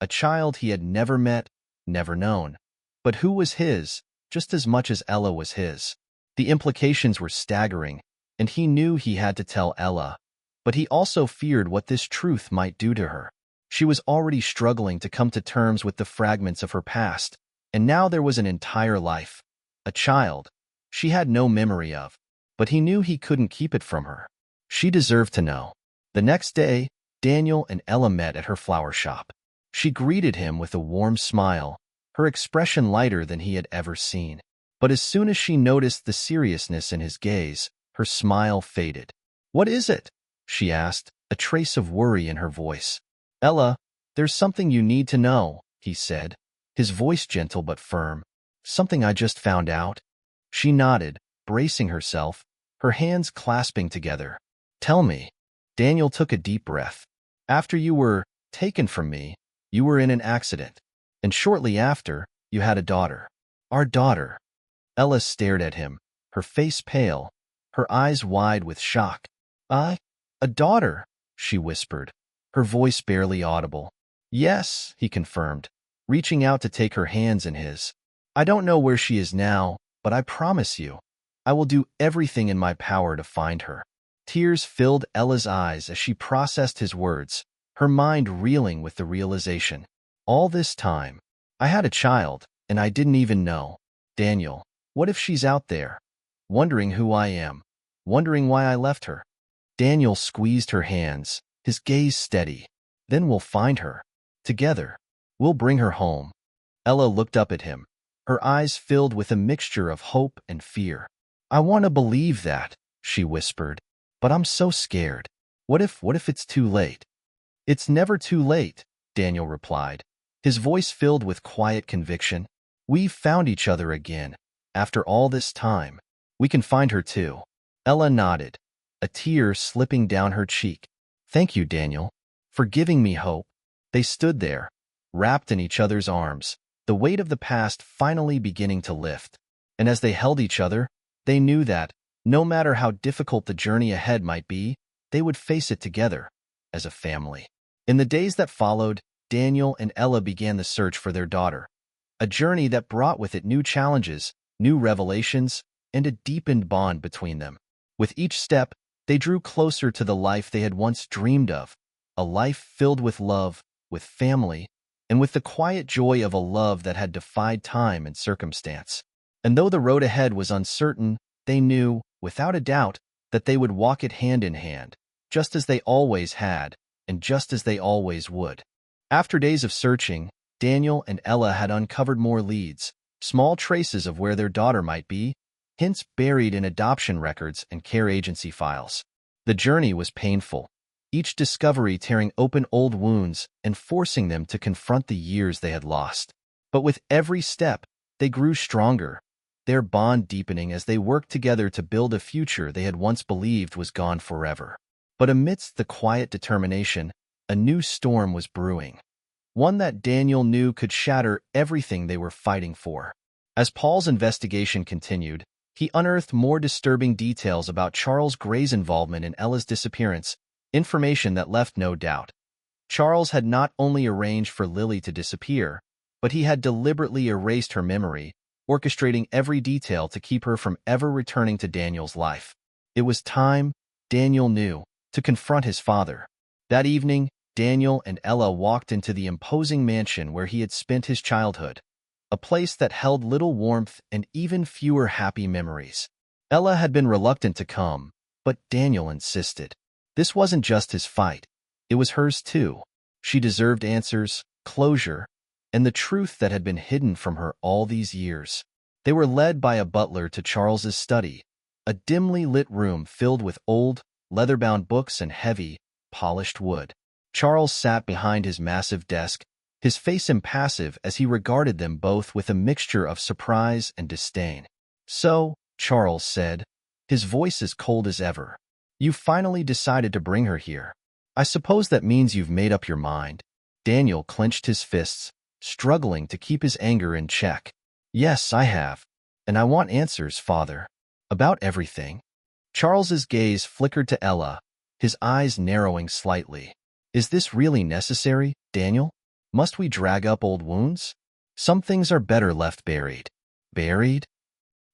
a child he had never met, never known, but who was his, just as much as Ella was his. The implications were staggering, and he knew he had to tell Ella, but he also feared what this truth might do to her. She was already struggling to come to terms with the fragments of her past, and now there was an entire life, a child, she had no memory of, but he knew he couldn't keep it from her. She deserved to know. The next day, Daniel and Ella met at her flower shop. She greeted him with a warm smile, her expression lighter than he had ever seen. But as soon as she noticed the seriousness in his gaze, her smile faded. "What is it?" she asked, a trace of worry in her voice. "Ella, there's something you need to know," he said, his voice gentle but firm. "Something I just found out." She nodded, bracing herself, her hands clasping together. "Tell me." Daniel took a deep breath. "After you were taken from me, you were in an accident, and shortly after, you had a daughter. Our daughter." Ella stared at him, her face pale, her eyes wide with shock. "I? A daughter?" she whispered, her voice barely audible. "Yes," he confirmed, reaching out to take her hands in his. I don't know where she is now, but I promise you, I will do everything in my power to find her. Tears filled Ella's eyes as she processed his words, her mind reeling with the realization. All this time, I had a child, and I didn't even know. Daniel, what if she's out there, wondering who I am, wondering why I left her? Daniel squeezed her hands, his gaze steady. Then we'll find her. Together, we'll bring her home. Ella looked up at him, her eyes filled with a mixture of hope and fear. I want to believe that, she whispered, but I'm so scared. What if it's too late? It's never too late, Daniel replied, his voice filled with quiet conviction. We've found each other again. After all this time, we can find her too. Ella nodded, a tear slipping down her cheek. Thank you, Daniel, for giving me hope. They stood there, wrapped in each other's arms, the weight of the past finally beginning to lift. And as they held each other, they knew that, no matter how difficult the journey ahead might be, they would face it together, as a family. In the days that followed, Daniel and Ella began the search for their daughter, a journey that brought with it new challenges, new revelations, and a deepened bond between them. With each step, they drew closer to the life they had once dreamed of, a life filled with love, with family, and with the quiet joy of a love that had defied time and circumstance. And though the road ahead was uncertain, they knew, without a doubt, that they would walk it hand in hand, just as they always had, and just as they always would. After days of searching, Daniel and Ella had uncovered more leads, small traces of where their daughter might be, hints buried in adoption records and care agency files. The journey was painful, each discovery tearing open old wounds and forcing them to confront the years they had lost. But with every step, they grew stronger, their bond deepening as they worked together to build a future they had once believed was gone forever. But amidst the quiet determination, a new storm was brewing, one that Daniel knew could shatter everything they were fighting for. As Paul's investigation continued, he unearthed more disturbing details about Charles Gray's involvement in Ella's disappearance, information that left no doubt. Charles had not only arranged for Lily to disappear, but he had deliberately erased her memory, orchestrating every detail to keep her from ever returning to Daniel's life. It was time, Daniel knew, to confront his father. That evening, Daniel and Ella walked into the imposing mansion where he had spent his childhood, a place that held little warmth and even fewer happy memories. Ella had been reluctant to come, but Daniel insisted. This wasn't just his fight, it was hers too. She deserved answers, closure, and the truth that had been hidden from her all these years. They were led by a butler to Charles's study, a dimly lit room filled with old, leather-bound books and heavy, polished wood. Charles sat behind his massive desk, his face impassive as he regarded them both with a mixture of surprise and disdain. So, Charles said, his voice as cold as ever, you finally decided to bring her here. I suppose that means you've made up your mind. Daniel clenched his fists, struggling to keep his anger in check. Yes, I have. And I want answers, Father. About everything. Charles's gaze flickered to Ella, his eyes narrowing slightly. Is this really necessary, Daniel? Must we drag up old wounds? Some things are better left buried. Buried?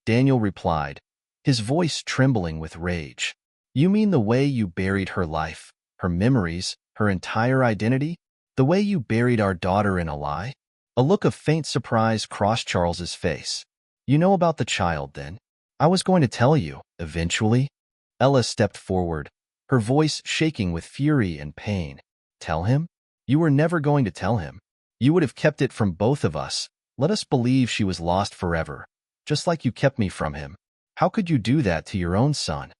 Daniel replied, his voice trembling with rage. You mean the way you buried her life, her memories, her entire identity? The way you buried our daughter in a lie? A look of faint surprise crossed Charles's face. You know about the child, then? I was going to tell you, eventually. Ella stepped forward, her voice shaking with fury and pain. Tell him? You were never going to tell him. You would have kept it from both of us. Let us believe she was lost forever, just like you kept me from him. How could you do that to your own son?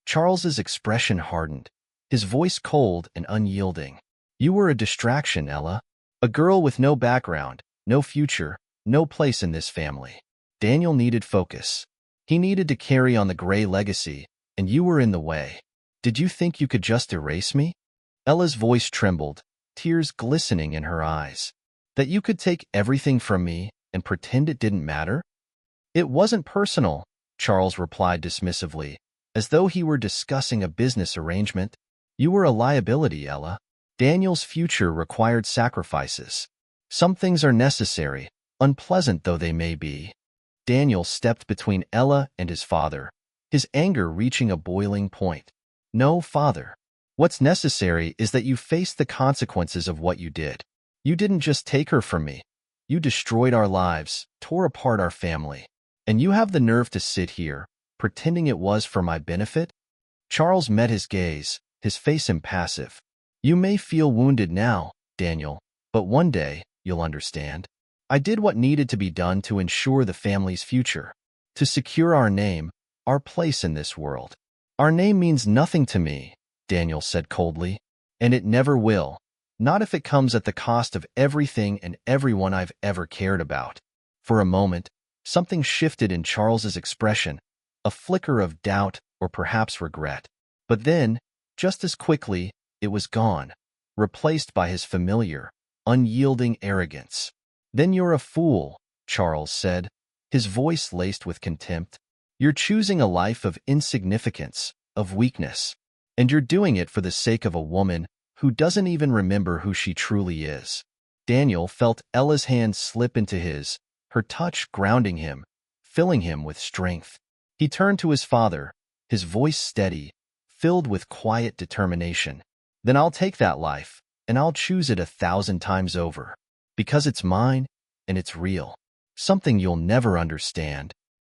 Charles's expression hardened, his voice cold and unyielding. You were a distraction, Ella. A girl with no background, no future, no place in this family. Daniel needed focus. He needed to carry on the Gray legacy, and you were in the way. Did you think you could just erase me? Ella's voice trembled, tears glistening in her eyes. That you could take everything from me and pretend it didn't matter? It wasn't personal, Charles replied dismissively, as though he were discussing a business arrangement. You were a liability, Ella. Daniel's future required sacrifices. Some things are necessary, unpleasant though they may be. Daniel stepped between Ella and his father, his anger reaching a boiling point. No, father. What's necessary is that you face the consequences of what you did. You didn't just take her from me. You destroyed our lives, tore apart our family. And you have the nerve to sit here, pretending it was for my benefit? Charles met his gaze, his face impassive. You may feel wounded now, Daniel, but one day, you'll understand. I did what needed to be done to ensure the family's future, to secure our name, our place in this world. Our name means nothing to me, Daniel said coldly, and it never will, not if it comes at the cost of everything and everyone I've ever cared about. For a moment, something shifted in Charles's expression, a flicker of doubt or perhaps regret. But then, just as quickly, it was gone, replaced by his familiar, unyielding arrogance. Then you're a fool, Charles said, his voice laced with contempt. You're choosing a life of insignificance, of weakness, and you're doing it for the sake of a woman who doesn't even remember who she truly is. Daniel felt Ella's hand slip into his, her touch grounding him, filling him with strength. He turned to his father, his voice steady, filled with quiet determination. Then I'll take that life, and I'll choose it 1,000 times over. Because it's mine, and it's real. Something you'll never understand.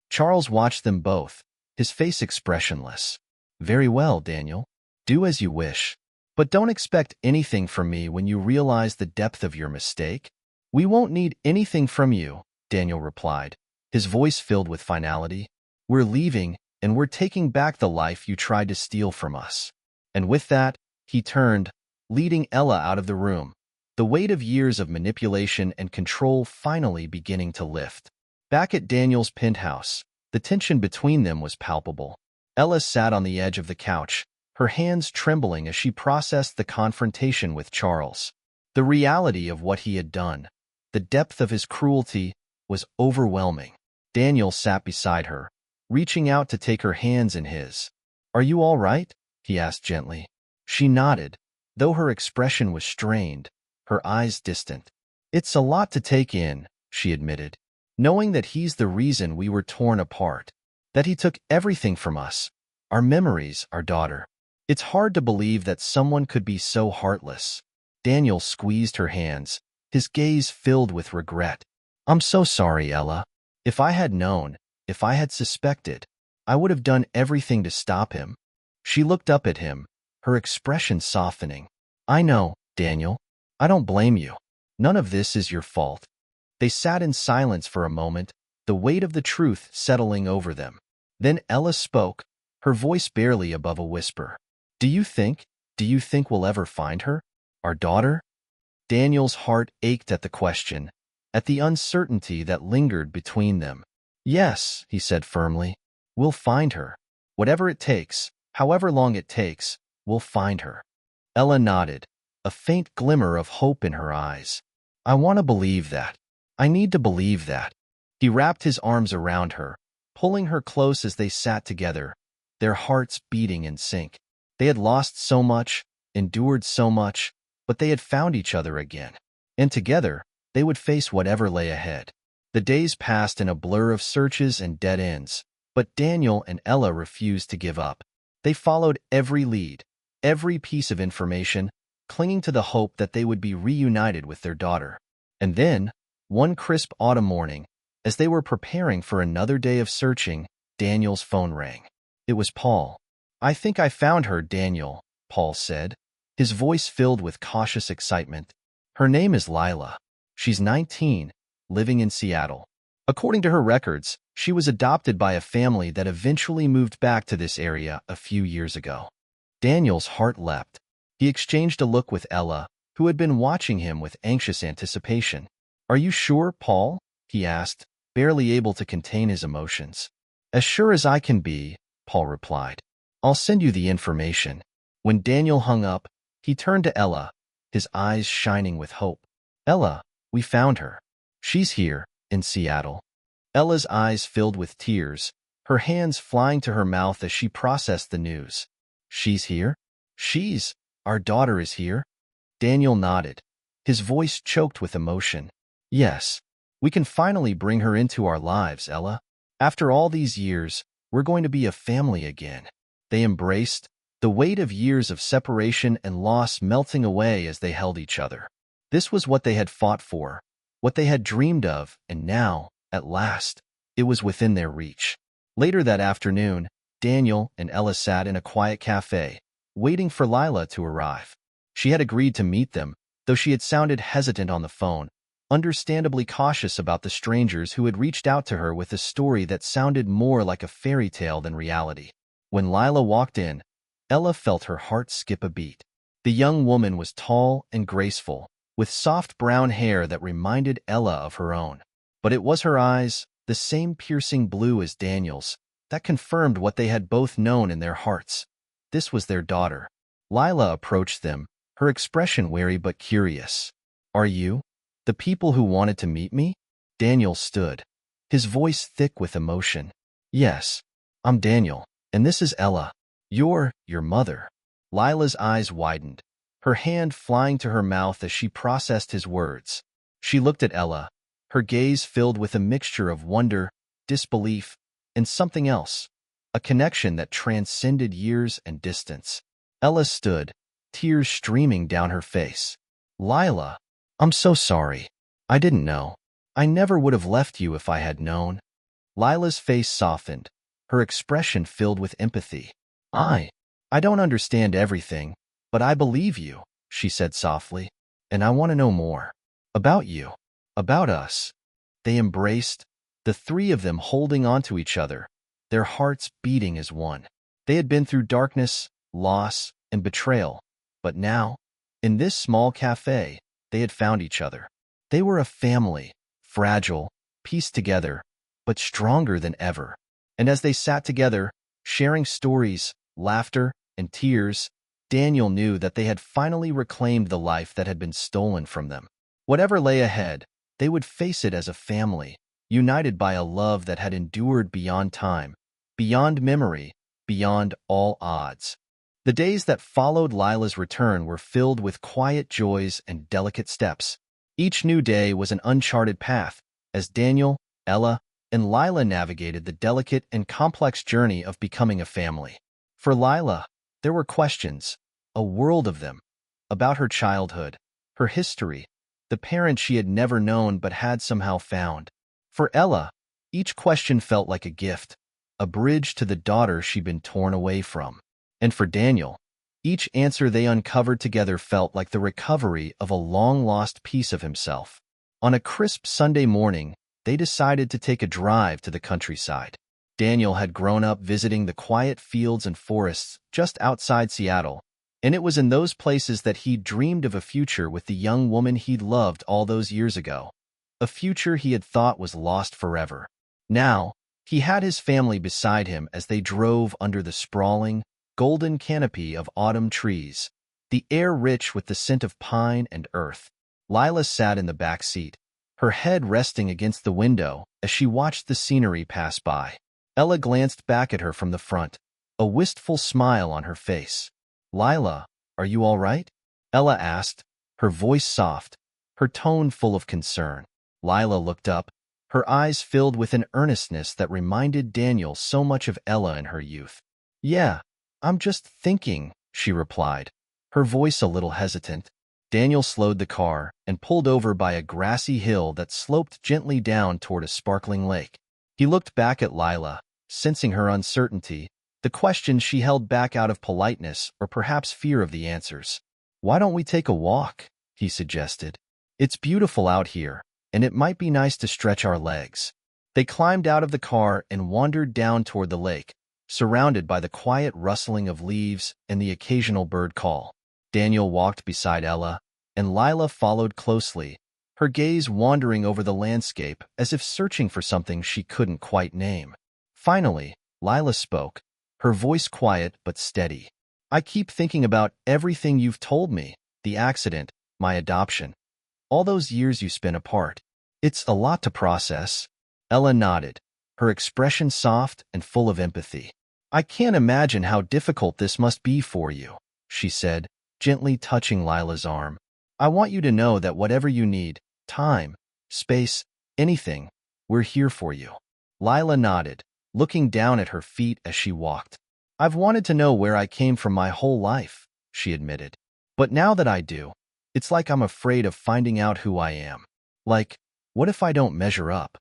Charles watched them both, his face expressionless. Very well, Daniel. Do as you wish. But don't expect anything from me when you realize the depth of your mistake. We won't need anything from you, Daniel replied, his voice filled with finality. We're leaving, and we're taking back the life you tried to steal from us. And with that, he turned, leading Ella out of the room, the weight of years of manipulation and control finally beginning to lift. Back at Daniel's penthouse, the tension between them was palpable. Ella sat on the edge of the couch, her hands trembling as she processed the confrontation with Charles. The reality of what he had done, the depth of his cruelty, was overwhelming. Daniel sat beside her, reaching out to take her hands in his. Are you all right? He asked gently. She nodded, though her expression was strained, her eyes distant. It's a lot to take in, she admitted, knowing that he's the reason we were torn apart, that he took everything from us, our memories, our daughter. It's hard to believe that someone could be so heartless. Daniel squeezed her hands, his gaze filled with regret. I'm so sorry, Ella. If I had known, if I had suspected, I would have done everything to stop him. She looked up at him, her expression softening. I know, Daniel. I don't blame you. None of this is your fault. They sat in silence for a moment, the weight of the truth settling over them. Then Ella spoke, her voice barely above a whisper. Do you think we'll ever find her? Our daughter? Daniel's heart ached at the question, at the uncertainty that lingered between them. Yes, he said firmly. We'll find her. Whatever it takes, however long it takes, we'll find her. Ella nodded, a faint glimmer of hope in her eyes. I want to believe that. I need to believe that. He wrapped his arms around her, pulling her close as they sat together, their hearts beating in sync. They had lost so much, endured so much, but they had found each other again. And together, they would face whatever lay ahead. The days passed in a blur of searches and dead ends, but Daniel and Ella refused to give up. They followed every lead, every piece of information, clinging to the hope that they would be reunited with their daughter. And then, one crisp autumn morning, as they were preparing for another day of searching, Daniel's phone rang. It was Paul. I think I found her, Daniel, Paul said, his voice filled with cautious excitement. Her name is Lila. She's 19, living in Seattle. According to her records, she was adopted by a family that eventually moved back to this area a few years ago. Daniel's heart leapt. He exchanged a look with Ella, who had been watching him with anxious anticipation. Are you sure, Paul? He asked, barely able to contain his emotions. As sure as I can be, Paul replied. I'll send you the information. When Daniel hung up, he turned to Ella, his eyes shining with hope. Ella, we found her. She's here, in Seattle. Ella's eyes filled with tears, her hands flying to her mouth as she processed the news. She's here? Our daughter is here? Daniel nodded, his voice choked with emotion. Yes. We can finally bring her into our lives, Ella. After all these years, we're going to be a family again." They embraced, the weight of years of separation and loss melting away as they held each other. This was what they had fought for, what they had dreamed of, and now, at last, it was within their reach. Later that afternoon, Daniel and Ella sat in a quiet cafe, waiting for Lila to arrive. She had agreed to meet them, though she had sounded hesitant on the phone, understandably cautious about the strangers who had reached out to her with a story that sounded more like a fairy tale than reality. When Lila walked in, Ella felt her heart skip a beat. The young woman was tall and graceful, with soft brown hair that reminded Ella of her own. But it was her eyes, the same piercing blue as Daniel's, that confirmed what they had both known in their hearts. This was their daughter. Lila approached them, her expression wary but curious. "Are you the people who wanted to meet me?" Daniel stood, his voice thick with emotion. "Yes, I'm Daniel, and this is Ella. Your mother." Lila's eyes widened, her hand flying to her mouth as she processed his words. She looked at Ella, her gaze filled with a mixture of wonder, disbelief, and something else, a connection that transcended years and distance. Ella stood, tears streaming down her face. "Lila, I'm so sorry. I didn't know. I never would have left you if I had known." Lila's face softened, her expression filled with empathy. I don't understand everything, but I believe you," she said softly, "and I want to know more. About you. About us." They embraced, the three of them holding onto each other, their hearts beating as one. They had been through darkness, loss, and betrayal, but now, in this small cafe, they had found each other. They were a family, fragile, pieced together, but stronger than ever. And as they sat together, sharing stories, laughter, and tears, Daniel knew that they had finally reclaimed the life that had been stolen from them. Whatever lay ahead, they would face it as a family, united by a love that had endured beyond time, beyond memory, beyond all odds. The days that followed Lila's return were filled with quiet joys and delicate steps. Each new day was an uncharted path, as Daniel, Ella, and Lila navigated the delicate and complex journey of becoming a family. For Lila, there were questions, a world of them, about her childhood, her history, the parent she had never known but had somehow found. For Ella, each question felt like a gift, a bridge to the daughter she'd been torn away from. And for Daniel, each answer they uncovered together felt like the recovery of a long-lost piece of himself. On a crisp Sunday morning, they decided to take a drive to the countryside. Daniel had grown up visiting the quiet fields and forests just outside Seattle, and it was in those places that he'd dreamed of a future with the young woman he'd loved all those years ago, a future he had thought was lost forever. Now, he had his family beside him as they drove under the sprawling, golden canopy of autumn trees, the air rich with the scent of pine and earth. Lila sat in the back seat, her head resting against the window as she watched the scenery pass by. Ella glanced back at her from the front, a wistful smile on her face. "Lila, are you all right?" Ella asked, her voice soft, her tone full of concern. Lila looked up, her eyes filled with an earnestness that reminded Daniel so much of Ella in her youth. "Yeah, I'm just thinking," she replied, her voice a little hesitant. Daniel slowed the car and pulled over by a grassy hill that sloped gently down toward a sparkling lake. He looked back at Lila, sensing her uncertainty, the questions she held back out of politeness or perhaps fear of the answers. "Why don't we take a walk?" he suggested. "It's beautiful out here, and it might be nice to stretch our legs." They climbed out of the car and wandered down toward the lake, surrounded by the quiet rustling of leaves and the occasional bird call. Daniel walked beside Ella, and Lila followed closely, her gaze wandering over the landscape as if searching for something she couldn't quite name. Finally, Lila spoke, her voice quiet but steady. "I keep thinking about everything you've told me, the accident, my adoption, all those years you spent apart. It's a lot to process." Ella nodded, her expression soft and full of empathy. "I can't imagine how difficult this must be for you," she said, gently touching Lila's arm. "I want you to know that whatever you need, time, space, Anything. We're here for you. Lila nodded, looking down at her feet as she walked. I've wanted to know where I came from my whole life, she admitted. But now that I do, it's like I'm afraid of finding out who I am. Like, what if I don't measure up?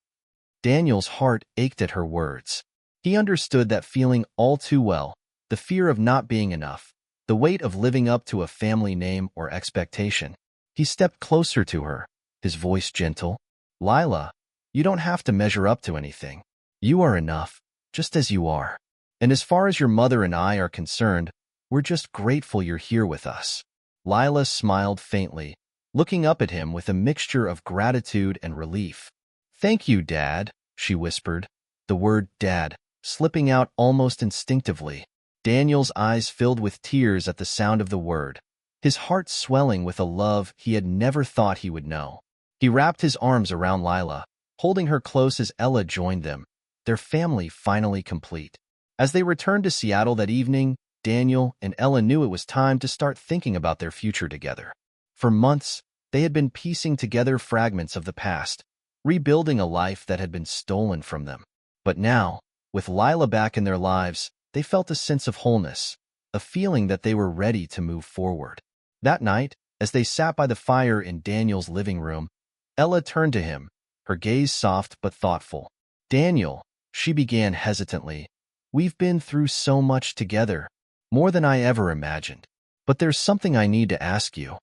Daniel's heart ached at her words. He understood that feeling all too well, the fear of not being enough, the weight of living up to a family name or expectation. He stepped closer to her, his voice gentle. Lila, you don't have to measure up to anything. You are enough, just as you are. And as far as your mother and I are concerned, we're just grateful you're here with us. Lila smiled faintly, looking up at him with a mixture of gratitude and relief. Thank you, Dad, she whispered, the word Dad slipping out almost instinctively. Daniel's eyes filled with tears at the sound of the word, his heart swelling with a love he had never thought he would know. He wrapped his arms around Lila, holding her close as Ella joined them, their family finally complete. As they returned to Seattle that evening, Daniel and Ella knew it was time to start thinking about their future together. For months, they had been piecing together fragments of the past, rebuilding a life that had been stolen from them. But now, with Lila back in their lives, they felt a sense of wholeness, a feeling that they were ready to move forward. That night, as they sat by the fire in Daniel's living room, Ella turned to him, her gaze soft but thoughtful. Daniel, she began hesitantly, we've been through so much together, more than I ever imagined. But there's something I need to ask you.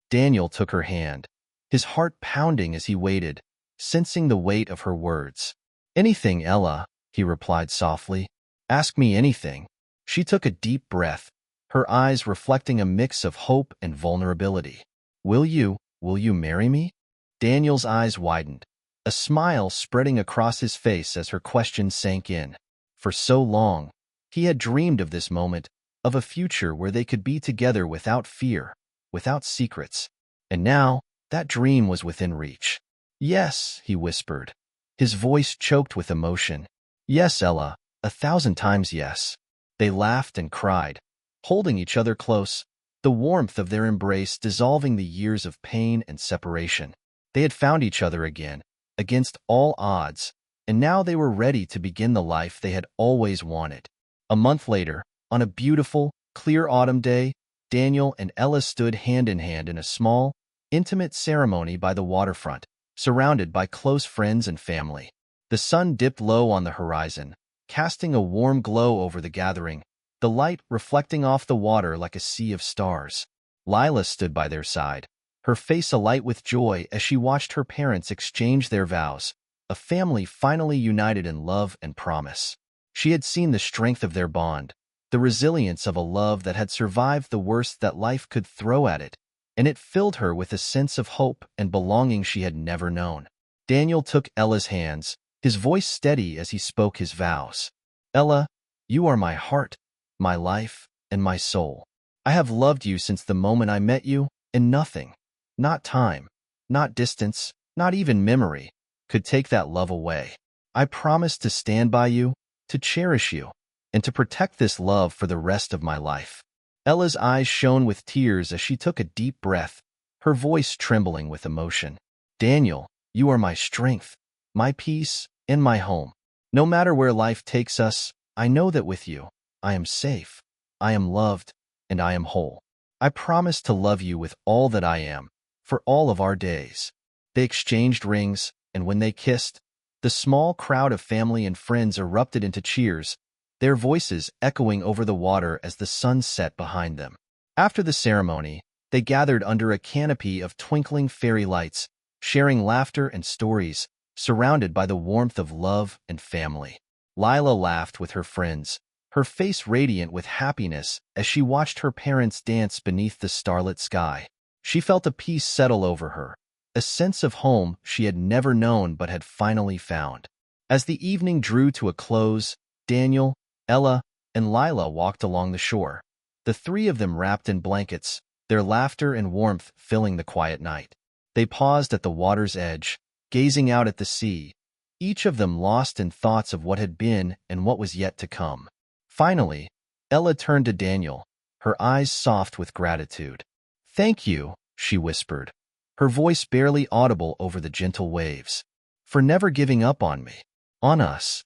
Daniel took her hand, his heart pounding as he waited, sensing the weight of her words. Anything, Ella, he replied softly. Ask me anything. She took a deep breath, her eyes reflecting a mix of hope and vulnerability. Will you marry me? Daniel's eyes widened, a smile spreading across his face as her question sank in. For so long, he had dreamed of this moment, of a future where they could be together without fear, without secrets. And now, that dream was within reach. Yes, he whispered, his voice choked with emotion. Yes, Ella, 1,000 times yes. They laughed and cried, holding each other close, the warmth of their embrace dissolving the years of pain and separation. They had found each other again, against all odds, and now they were ready to begin the life they had always wanted. A month later, on a beautiful, clear autumn day, Daniel and Ella stood hand in hand in a small, intimate ceremony by the waterfront, surrounded by close friends and family. The sun dipped low on the horizon, casting a warm glow over the gathering, the light reflecting off the water like a sea of stars. Lila stood by their side, her face alight with joy as she watched her parents exchange their vows, a family finally united in love and promise. She had seen the strength of their bond, the resilience of a love that had survived the worst that life could throw at it, and it filled her with a sense of hope and belonging she had never known. Daniel took Ella's hands, his voice steady as he spoke his vows. Ella, you are my heart, my life, and my soul. I have loved you since the moment I met you, and nothing, not time, not distance, not even memory, could take that love away. I promise to stand by you, to cherish you, and to protect this love for the rest of my life. Ella's eyes shone with tears as she took a deep breath, her voice trembling with emotion. Daniel, you are my strength, my peace, and my home. No matter where life takes us, I know that with you, I am safe, I am loved, and I am whole. I promise to love you with all that I am, for all of our days. They exchanged rings, and when they kissed, the small crowd of family and friends erupted into cheers, their voices echoing over the water as the sun set behind them. After the ceremony, they gathered under a canopy of twinkling fairy lights, sharing laughter and stories, surrounded by the warmth of love and family. Lila laughed with her friends, her face radiant with happiness as she watched her parents dance beneath the starlit sky. She felt a peace settle over her, a sense of home she had never known but had finally found. As the evening drew to a close, Daniel, Ella, and Lila walked along the shore, the three of them wrapped in blankets, their laughter and warmth filling the quiet night. They paused at the water's edge, gazing out at the sea, each of them lost in thoughts of what had been and what was yet to come. Finally, Ella turned to Daniel, her eyes soft with gratitude. Thank you, she whispered, her voice barely audible over the gentle waves. for never giving up on me. On us.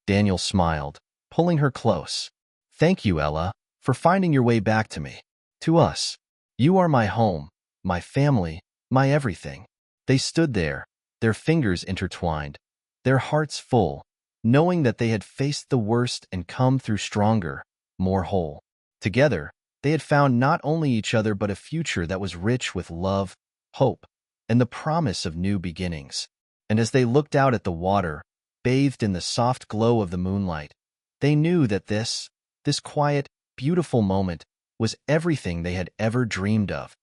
Daniel smiled, pulling her close. Thank you, Ella, for finding your way back to me. To us. You are my home, my family, my everything. They stood there, their fingers intertwined, their hearts full, knowing that they had faced the worst and come through stronger, more whole. Together, they had found not only each other but a future that was rich with love, hope, and the promise of new beginnings. And as they looked out at the water, bathed in the soft glow of the moonlight, they knew that this quiet, beautiful moment was everything they had ever dreamed of.